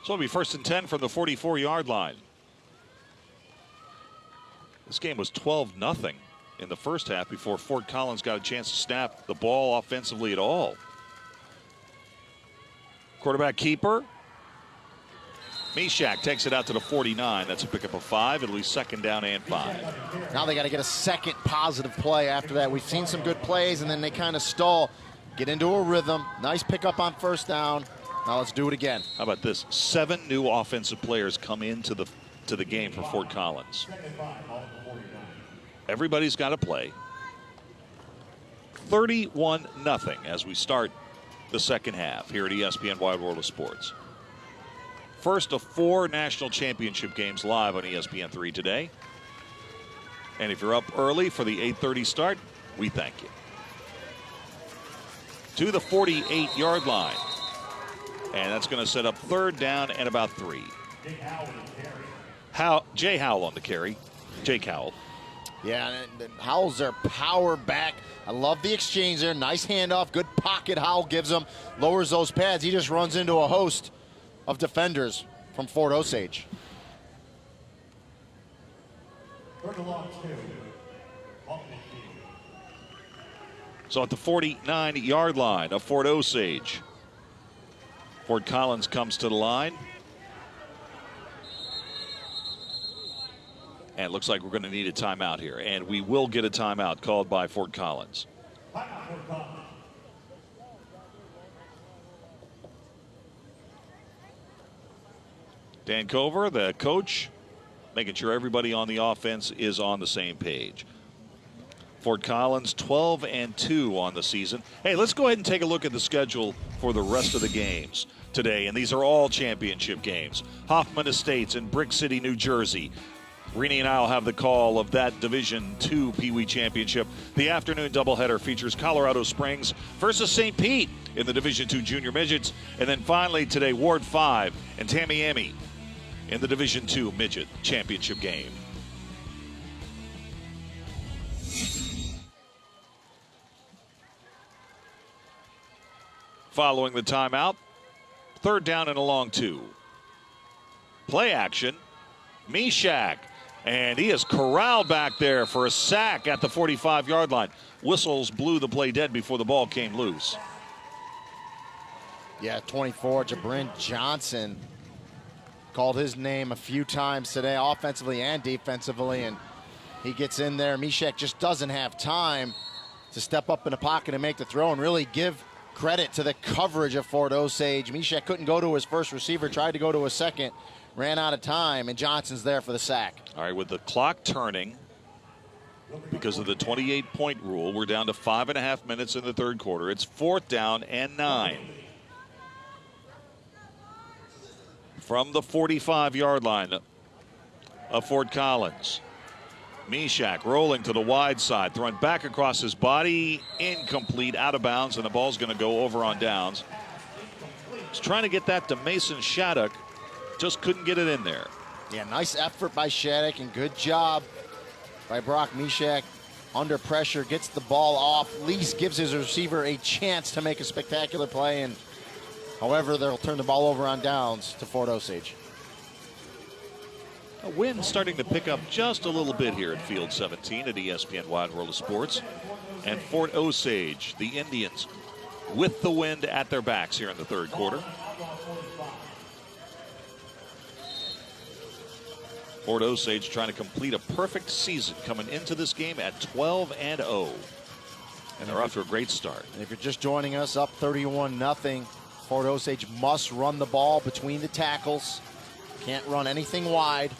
So it'll be 1st and 10 from the 44-yard line. This game was 12-0 in the first half before Fort Collins got a chance to snap the ball offensively at all. Quarterback keeper. Mishak takes it out to the 49. That's a pickup of 5. It'll be 2nd down and 5. Now they got to get a second positive play after that. We've seen some good plays, and then they kind of stall, get into a rhythm. Nice pickup on 1st down. Now let's do it again. How about this? 7 new offensive players come into the game for Fort Collins. Everybody's got to play. 31-0 as we start the second half here at ESPN Wide World of Sports. First of 4 national championship games live on ESPN3 today. And if you're up early for the 8:30 start, we thank you. To the 48-yard line. And that's going to set up 3rd down and about 3. Jay Howell on the carry. Jake Howell. Yeah, and Howell's their power back. I love the exchange there. Nice handoff. Good pocket Howell gives him. Lowers those pads. He just runs into a host of defenders from Fort Osage. So at the 49-yard line of Fort Osage, Fort Collins comes to the line. And it looks like we're going to need a timeout here. And we will get a timeout called by Fort Collins. Dan Cover, the coach, making sure everybody on the offense is on the same page. Fort Collins 12-2 on the season. Hey, let's go ahead and take a look at the schedule for the rest of the games today, and these are all championship games. Hoffman Estates in Brick City, New Jersey. Rini and I will have the call of that Division II Pee Wee Championship. The afternoon doubleheader features Colorado Springs versus St. Pete in the Division II Junior Midgets. And then finally today, Ward 5 and Tamiami in the Division II Midget Championship game. Following the timeout, third down and a long 2. Play action, Mishak. And he is corralled back there for a sack at the 45-yard line. Whistles blew the play dead before the ball came loose. Yeah, 24, Jabrin Johnson called his name a few times today, offensively and defensively, and he gets in there. Mishak just doesn't have time to step up in the pocket and make the throw and really give credit to the coverage of Fort Osage. Mishak couldn't go to his first receiver, tried to go to a second, ran out of time, and Johnson's there for the sack. All right, with the clock turning because of the 28-point rule, we're down to 5.5 minutes in the third quarter. It's 4th down and 9. From the 45-yard line of Fort Collins. Mishak rolling to the wide side, throwing back across his body, incomplete, out of bounds, and the ball's going to go over on downs. He's trying to get that to Mason Shattuck, just couldn't get it in there. Yeah, nice effort by Shattuck and good job by Brock Mishak. Under pressure, gets the ball off, at least gives his receiver a chance to make a spectacular play, and however, they'll turn the ball over on downs to Fort Osage. A wind starting to pick up just a little bit here at Field 17 at ESPN Wide World of Sports. And Fort Osage, the Indians, with the wind at their backs here in the third quarter. Fort Osage trying to complete a perfect season coming into this game at 12-0. And they're off to a great start. And if you're just joining us, up 31-0, Fort Osage must run the ball between the tackles. Can't run anything wide.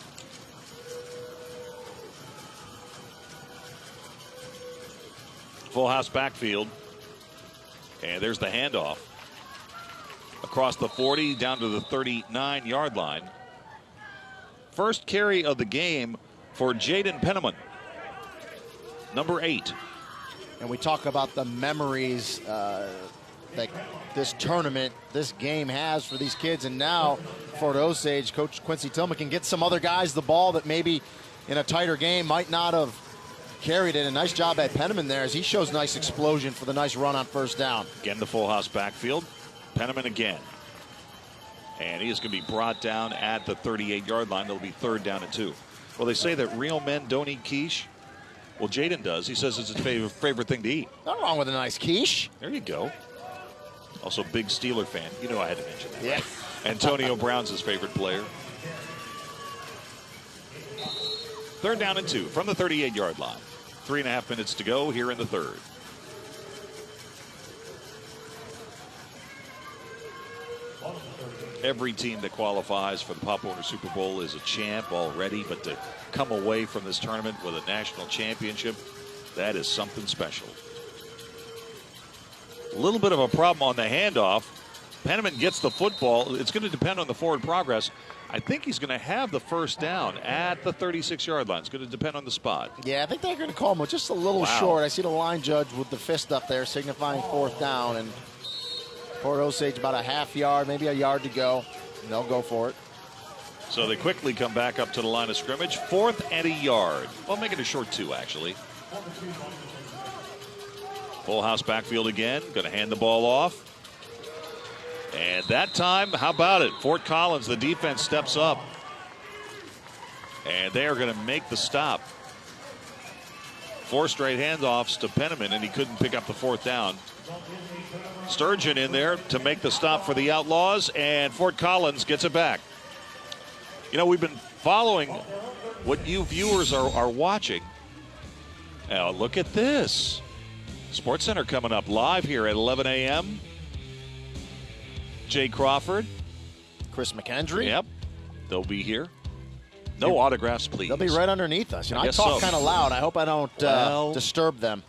Full house backfield. And there's the handoff. Across the 40, down to the 39-yard line. First carry of the game for Jaden Penniman, number 8. And we talk about the memories that this tournament, this game has for these kids. And now Fort Osage, Coach Quincy Tillman can get some other guys the ball that maybe in a tighter game might not have carried it. A nice job at Penniman there as he shows nice explosion for the nice run on first down. Again, the full house backfield. Penniman again. And he is going to be brought down at the 38-yard line. It'll be 3rd down and 2. Well, they say that real men don't eat quiche. Well, Jaden does. He says it's his favorite thing to eat. Not wrong with a nice quiche. There you go. Also, big Steeler fan. You know I had to mention that. Yeah. Right? Antonio Brown's his favorite player. 3rd down and 2 from the 38-yard line. 3.5 minutes to go here in the third. Every team that qualifies for the Pop Warner Super Bowl is a champ already, but to come away from this tournament with a national championship, that is something special. A little bit of a problem on the handoff. Penniman gets the football. It's going to depend on the forward progress. I think he's going to have the first down at the 36-yard line. It's going to depend on the spot. Yeah, I think they're going to call him just a little short. I see the line judge with the fist up there signifying 4th down, and Fort Osage about a half yard, maybe a yard to go, and they'll go for it. So they quickly come back up to the line of scrimmage. 4th and a yard. Well, make it a short 2, actually. Full house backfield again. Going to hand the ball off. And that time, how about it? Fort Collins, the defense steps up. And they are going to make the stop. 4 straight handoffs to Penniman, and he couldn't pick up the 4th down. Sturgeon in there to make the stop for the Outlaws, and Fort Collins gets it back. You know, we've been following what you viewers are watching. Now, look at this. Sports Center coming up live here at 11 a.m. Jay Crawford. Chris McKendry. Yep, they'll be here. No autographs, please. They'll be right underneath us. You know, I guess talk so. kind of loud. I hope I don't disturb them.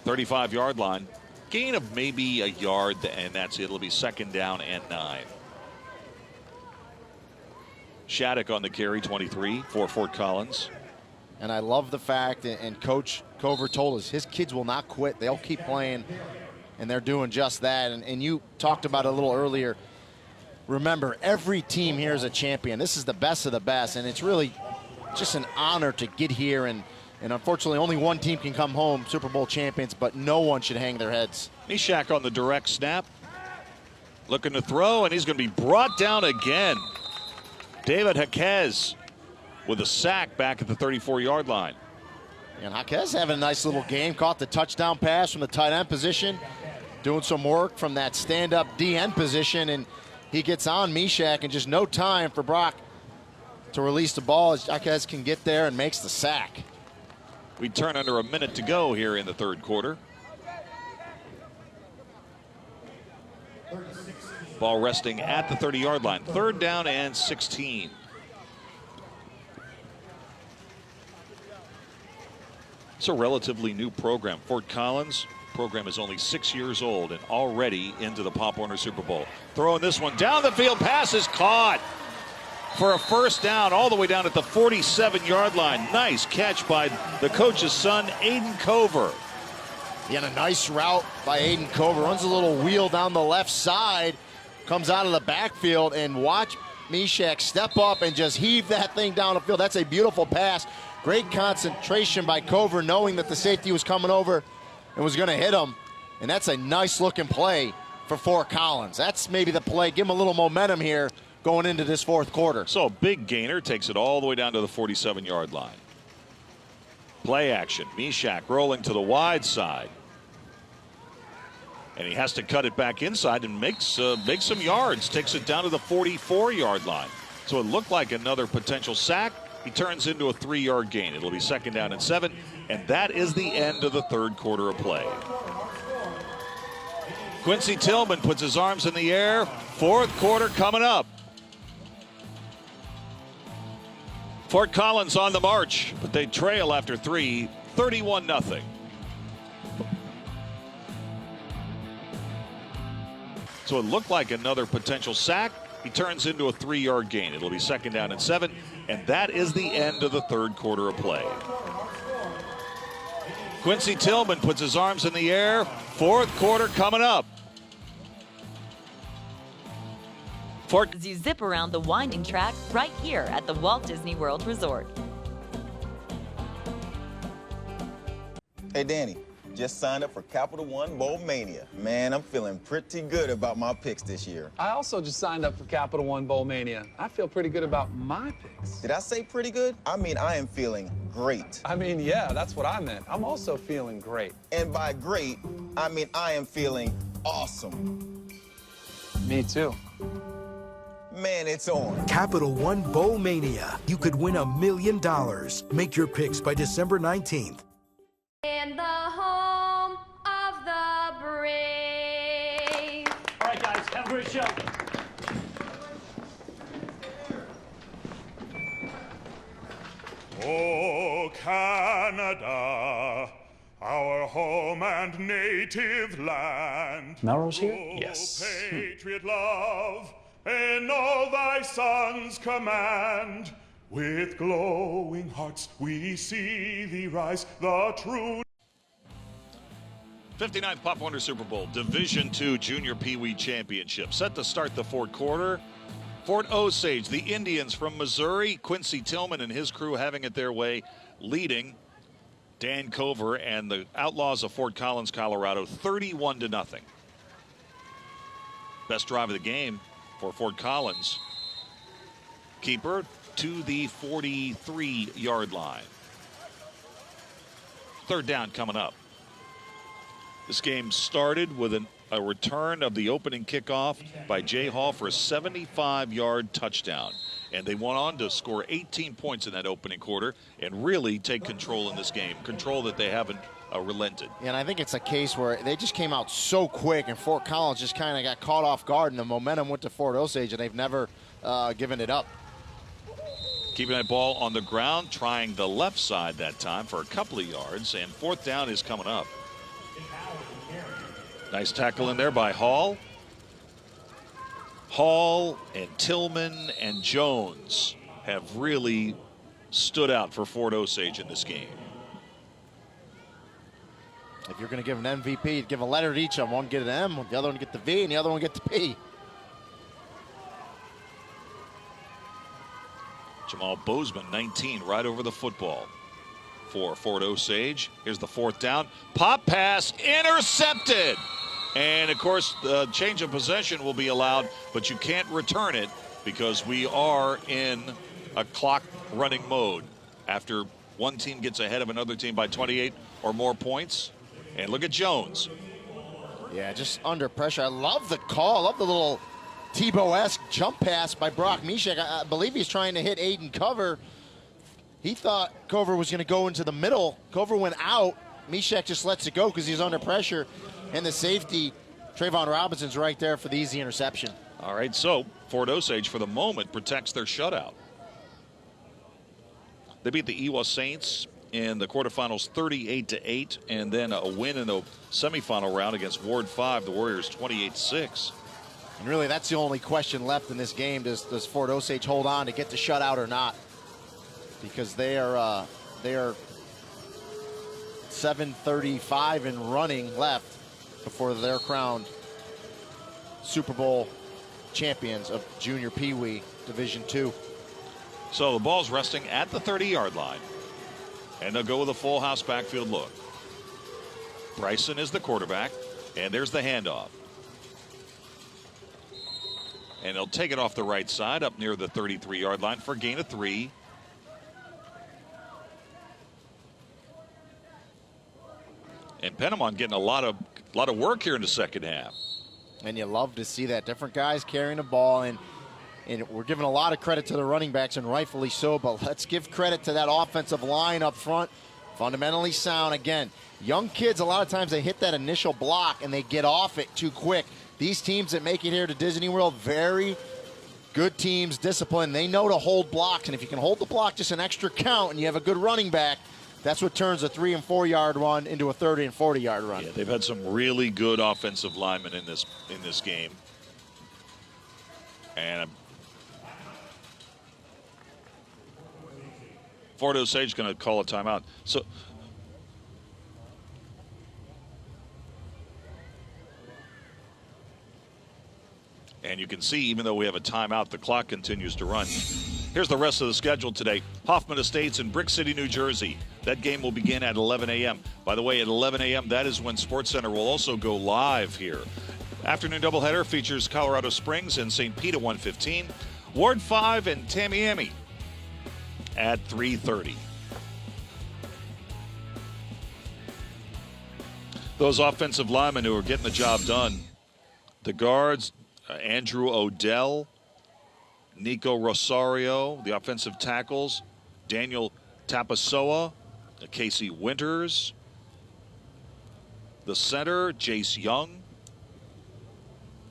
35-yard line. Gain of maybe a yard, and that's it. It'll be 2nd down and 9. Shattuck on the carry, 23 for Fort Collins. And I love the fact, and Coach Cover told us, his kids will not quit. They'll keep playing, and they're doing just that. And you talked about it a little earlier. Remember, every team here is a champion. This is the best of the best, and it's really just an honor to get here. And unfortunately, only one team can come home Super Bowl champions, but no one should hang their heads. Mishak on the direct snap. Looking to throw, and he's going to be brought down again. David Jaquez with a sack back at the 34-yard line. And Jaquez having a nice little game. Caught the touchdown pass from the tight end position. Doing some work from that stand-up DN position, and he gets on Mishak, and just no time for Brock to release the ball as Jaquez can get there and makes the sack. We turn under a minute to go here in the 3rd quarter. Ball resting at the 30-yard line. 3rd down and 16. It's a relatively new program. Fort Collins program is only 6 years old and already into the Pop Warner Super Bowl. Throwing this one down the field. Pass is caught for a 1st down all the way down at the 47-yard line. Nice catch by the coach's son, Aiden Cover. He had a nice route by Aiden Cover. Runs a little wheel down the left side. Comes out of the backfield, and watch Mishak step up and just heave that thing down the field. That's a beautiful pass. Great concentration by Cover, knowing that the safety was coming over and was going to hit him. And that's a nice looking play for Fort Collins. That's maybe the play. Give him a little momentum here going into this 4th quarter. So a big gainer takes it all the way down to the 47-yard line. Play action. Mishak rolling to the wide side. And he has to cut it back inside and makes some yards. Takes it down to the 44-yard line. So it looked like another potential sack. He turns into a 3-yard gain. It'll be 2nd down and 7. And that is the end of the 3rd quarter of play. Quincy Tillman puts his arms in the air. 4th quarter coming up. Fort Collins on the march, but they trail after 3, 31-0. So it looked like another potential sack. He turns into a 3-yard gain. It'll be 2nd down and 7. And that is the end of the 3rd quarter of play. Quincy Tillman puts his arms in the air. 4th quarter coming up. As you zip around the winding track right here at the Walt Disney World Resort. Hey, Danny, just signed up for Capital One Bowl Mania. Man, I'm feeling pretty good about my picks this year. I also just signed up for Capital One Bowl Mania. I feel pretty good about my picks. Did I say pretty good? I mean, I am feeling great. I mean, yeah, that's what I meant. I'm also feeling great. And by great, I mean I am feeling awesome. Me too. Man, it's on. Capital One Bowl Mania. You could win $1 million. Make your picks by December 19th. In the home of the brave. All right, guys, have a great show. Oh, Canada, our home and native land. Melrose here? Oh, Yes. Patriot love, in all thy sons' command. With glowing hearts we see thee rise, the true. 59th Pop Warner Super Bowl Division II Junior Pee Wee Championship set to start the 4th quarter. Fort Osage, the Indians from Missouri, Quincy Tillman and his crew having it their way, leading Dan Cover and the Outlaws of Fort Collins, Colorado, 31-0. Best drive of the game for Fort Collins. Keeper to the 43-yard line. 3rd down coming up. This game started with a return of the opening kickoff by Jay Hall for a 75-yard touchdown. And they went on to score 18 points in that opening quarter and really take control in this game. Control that they haven't relented. And I think it's a case where they just came out so quick, and Fort Collins just kind of got caught off guard, and the momentum went to Fort Osage, and they've never given it up. Keeping that ball on the ground, trying the left side that time for a couple of yards, and fourth down is coming up. Nice tackle in there by Hall. Hall and Tillman and Jones have really stood out for Fort Osage in this game. If you're going to give an MVP, you'd give a letter to each of them. One get an M, the other one get the V, and the other one get the P. Jamal Bozeman, 19, right over the football for Fort Osage. Here's the fourth down. Pop pass, intercepted. And, of course, the change of possession will be allowed, but you can't return it because we are in a clock running mode after one team gets ahead of another team by 28 or more points. And look at Jones. Yeah, just under pressure. I love the call. I love the little Tebow-esque jump pass by Brock Mishak. I believe he's trying to hit Aiden Cover. He thought Cover was going to go into the middle. Cover went out. Mishak just lets it go because he's under pressure. And the safety, Trayvon Robinson's right there for the easy interception. All right, so Fort Osage, for the moment, protects their shutout. They beat the Ewha Saints in the quarterfinals 38-8, and then a win in the semifinal round against Ward 5, the Warriors 28-6. And really, that's the only question left in this game. Does Fort Osage hold on to get the shutout or not? Because they are 7:35 and running left before they're crowned Super Bowl champions of Junior Pee Wee Division II. So the ball's resting at the 30-yard line, and they'll go with a full house backfield look. Bryson is the quarterback, and there's the handoff. And he'll take it off the right side up near the 33-yard line for a gain of 3. And Penamon getting a lot of work here in the second half. And you love to see that. Different guys carrying the ball, and we're giving a lot of credit to the running backs, and rightfully so, but let's give credit to that offensive line up front. Fundamentally sound. Again, young kids, a lot of times they hit that initial block and they get off it too quick. These teams that make it here to Disney World, very good teams, disciplined. They know to hold blocks, and if you can hold the block just an extra count and you have a good running back, that's what turns a 3- and 4-yard run into a 30- and 40-yard run. Yeah, they've had some really good offensive linemen in this game. And Fort Osage going to call a timeout. So and you can see, even though we have a timeout, the clock continues to run. Here's the rest of the schedule today. Hoffman Estates in Brick City, New Jersey. That game will begin at 11 a.m. By the way, at 11 a.m., that is when SportsCenter will also go live here. Afternoon doubleheader features Colorado Springs and St. Pete at 1:15. Ward 5 and Tamiami at 3:30. Those offensive linemen who are getting the job done. The guards, Andrew Odell, Nico Rosario. The offensive tackles, Daniel Tapasoa, Casey Winters. The center, Jace Young.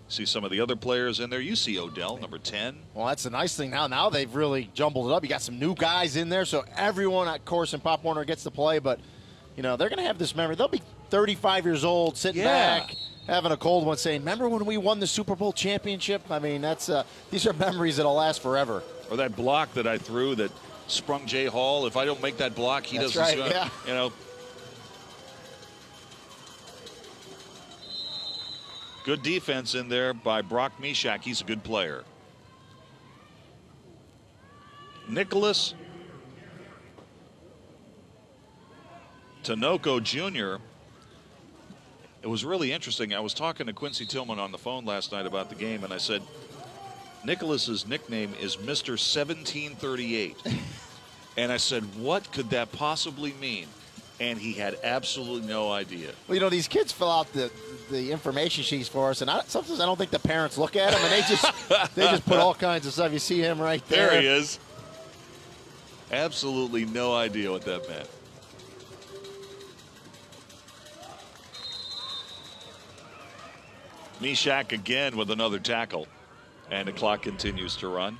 See some of the other players in there. You see Odell, number 10. Well, that's the nice thing now. Now they've really jumbled it up. You got some new guys in there, so everyone at course in Pop Warner gets to play. But, you know, they're going to have this memory. They'll be 35 years old, sitting back, having a cold one, saying, remember when we won the Super Bowl championship? I mean, that's these are memories that'll last forever. Or that block that I threw that sprung Jay Hall. If I don't make that block, he that's doesn't. Right, yeah. You know. Good defense in there by Brock Mishak. He's a good player. Nicholas Tinoco Jr. It was really interesting. I was talking to Quincy Tillman on the phone last night about the game, and I said, Nicholas's nickname is Mr. 1738. And I said, what could that possibly mean? And he had absolutely no idea. Well, you know, these kids fill out the information sheets for us, and sometimes I don't think the parents look at them, and they just put all kinds of stuff. You see him right there. There he is. Absolutely no idea what that meant. Mishak again with another tackle, and the clock continues to run.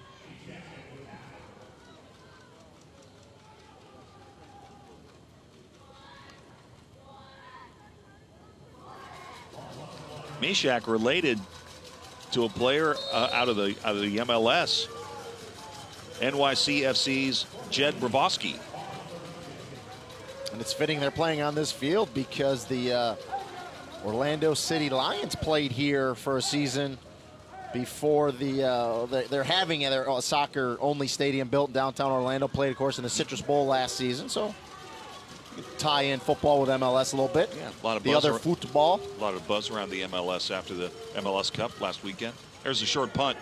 Mishak related to a player out of the MLS, NYCFC's Jed Brabowski. And it's fitting they're playing on this field because the Orlando City Lions played here for a season before they're having their soccer-only stadium built in downtown Orlando. Played, of course, in the Citrus Bowl last season, so tie in football with MLS a little bit. Yeah, a lot of the other football. A lot of buzz around the MLS after the MLS Cup last weekend. There's a short punt.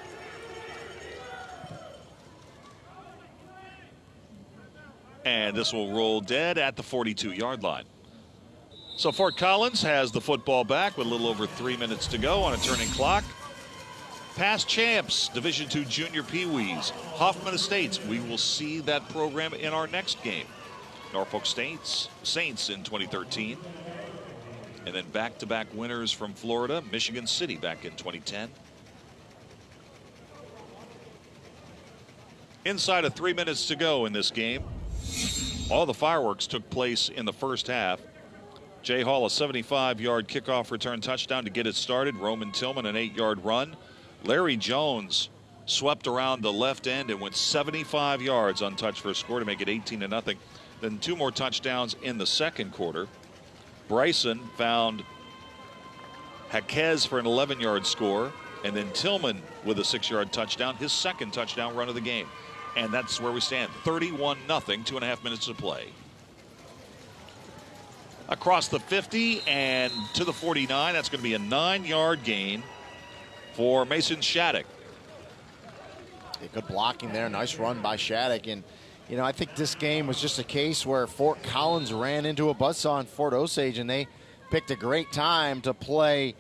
And this will roll dead at the 42-yard line. So Fort Collins has the football back with a little over 3 minutes to go on a turning clock. Past champs, Division II Junior Pee-wees, Hoffman Estates. We will see that program in our next game. Norfolk Saints in 2013. And then back-to-back winners from Florida, Michigan City back in 2010. Inside of 3 minutes to go in this game. All the fireworks took place in the first half. Jay Hall, a 75-yard kickoff return touchdown to get it started. Roman Tillman, an 8-yard run. Larry Jones swept around the left end and went 75 yards untouched for a score to make it 18-0. Then 2 more touchdowns in the second quarter. Bryson found Jaquez for an 11-yard score, and then Tillman with a 6-yard touchdown, his second touchdown run of the game. And that's where we stand, 31-0, 2.5 minutes to play. Across the 50 and to the 49, that's going to be a 9-yard gain for Mason Shattuck. Yeah, good blocking there, nice run by Shattuck. And, you know, I think this game was just a case where Fort Collins ran into a buzzsaw in Fort Osage, and they picked a great time to play,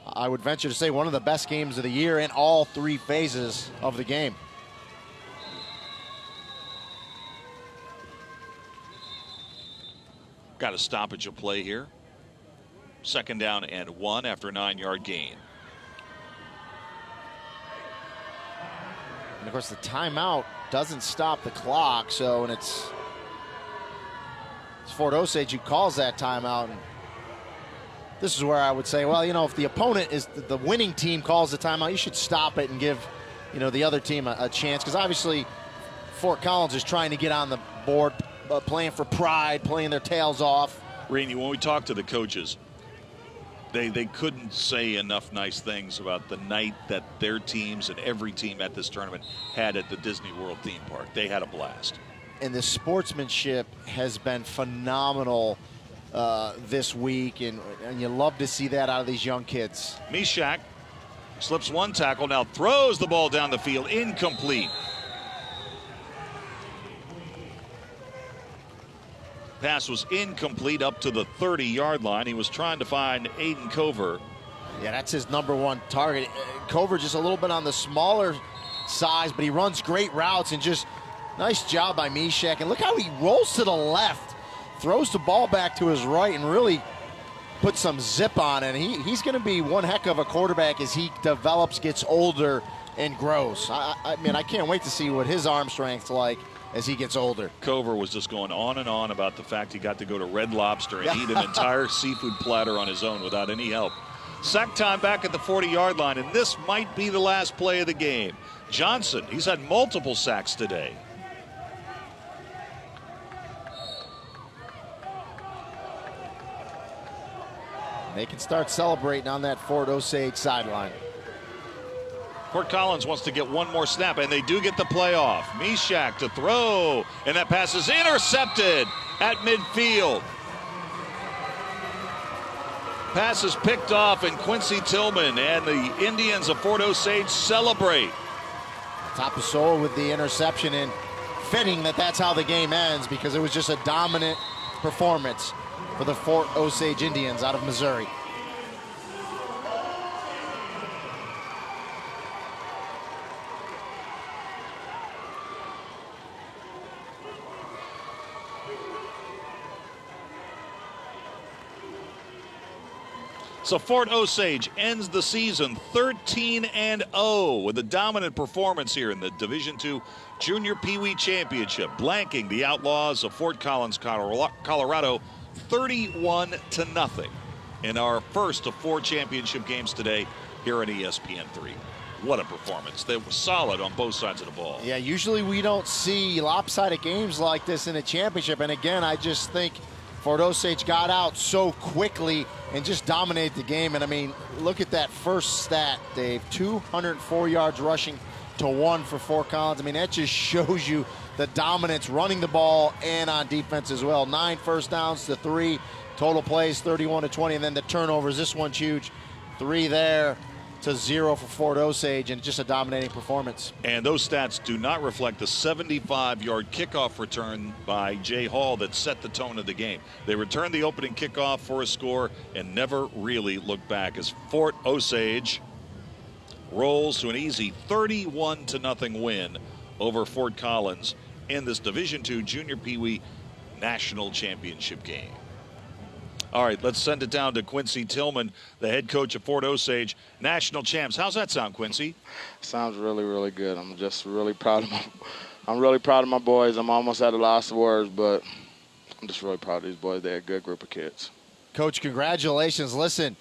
I would venture to say, one of the best games of the year in all 3 phases of the game. Got a stoppage of play here. 2nd down and 1 after a 9-yard gain. And of course the timeout doesn't stop the clock, so, and it's Fort Osage who calls that timeout. And this is where I would say, well, you know, if the opponent is the winning team calls the timeout, you should stop it and give, you know, the other team a chance, because obviously Fort Collins is trying to get on the board, playing for pride, playing their tails off. Rainey, when we talked to the coaches, they couldn't say enough nice things about the night that their teams and every team at this tournament had at the Disney World theme park. They had a blast. And the sportsmanship has been phenomenal this week, and you love to see that out of these young kids. Mishak slips one tackle, now throws the ball down the field, incomplete. Pass was incomplete up to the 30-yard line. He was trying to find Aiden Cover. Yeah, that's his #1 target. Cover just a little bit on the smaller size, but he runs great routes, and just nice job by Mishak. And look how he rolls to the left, throws the ball back to his right, and really puts some zip on it. And he's going to be one heck of a quarterback as he develops, gets older, and grows. I mean, I can't wait to see what his arm strength's like as he gets older. Cover was just going on and on about the fact he got to go to Red Lobster and eat an entire seafood platter on his own without any help. Sack time back at the 40-yard line, and this might be the last play of the game. Johnson, he's had multiple sacks today. They can start celebrating on that Fort Osage sideline. Fort Collins wants to get one more snap, and they do get the play off. Mishak to throw, and that pass is intercepted at midfield. Pass is picked off, and Quincy Tillman and the Indians of Fort Osage celebrate. Tapasoa with the interception, and fitting that that's how the game ends, because it was just a dominant performance for the Fort Osage Indians out of Missouri. So Fort Osage ends the season 13-0 with a dominant performance here in the Division II Junior Pee Wee Championship, blanking the Outlaws of Fort Collins, Colorado, 31-0 in our first of 4 championship games today here at ESPN3. What a performance. They were solid on both sides of the ball. Yeah, usually we don't see lopsided games like this in a championship. And again, I just think Fort Osage got out so quickly and just dominated the game. And I mean, look at that first stat, Dave. 204 yards rushing to 1 for Fort Collins. I mean, that just shows you the dominance running the ball and on defense as well. 9 first downs to 3. Total plays 31-20. And then the turnovers. This one's huge. 3 there to 0 for Fort Osage, and just a dominating performance. And those stats do not reflect the 75-yard kickoff return by Jay Hall that set the tone of the game. They returned the opening kickoff for a score and never really looked back as Fort Osage rolls to an easy 31-0 win over Fort Collins in this Division II Junior Pee Wee National Championship game. All right, let's send it down to Quincy Tillman, the head coach of Fort Osage, national champs. How's that sound, Quincy? Sounds really, really good. I'm just really proud of my boys. I'm almost at a loss of words, but I'm just really proud of these boys. They're a good group of kids. Coach, congratulations. Listen,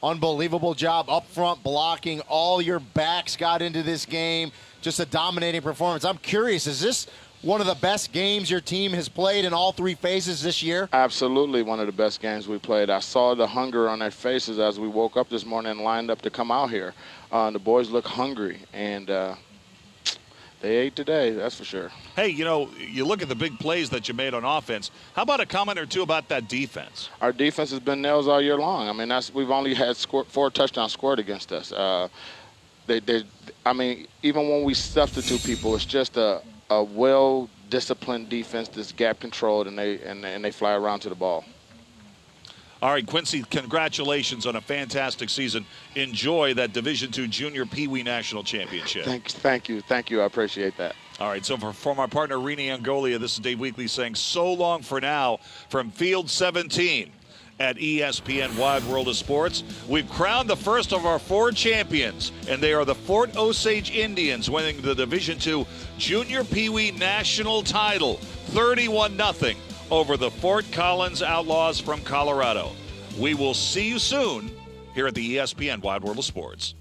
unbelievable job up front blocking. All your backs got into this game. Just a dominating performance. I'm curious, is this one of the best games your team has played in all 3 phases this year? Absolutely one of the best games we played. I saw the hunger on their faces as we woke up this morning and lined up to come out here. The boys look hungry, and they ate today, that's for sure. Hey, you know, you look at the big plays that you made on offense. How about a comment or two about that defense? Our defense has been nails all year long. I mean, we've only had 4 touchdowns scored against us. I mean, even when we substitute people, it's just a well-disciplined defense that's gap-controlled, and they fly around to the ball. All right, Quincy, congratulations on a fantastic season. Enjoy that Division II Junior Pee Wee National Championship. Thank you. I appreciate that. All right, so for my partner, Rini Angolia, this is Dave Weekley saying so long for now from Field 17 at ESPN Wide World of Sports. We've crowned the first of our 4 champions, and they are the Fort Osage Indians, winning the Division II Junior Pee Wee National title, 31-0 over the Fort Collins Outlaws from Colorado. We will see you soon here at the ESPN Wide World of Sports.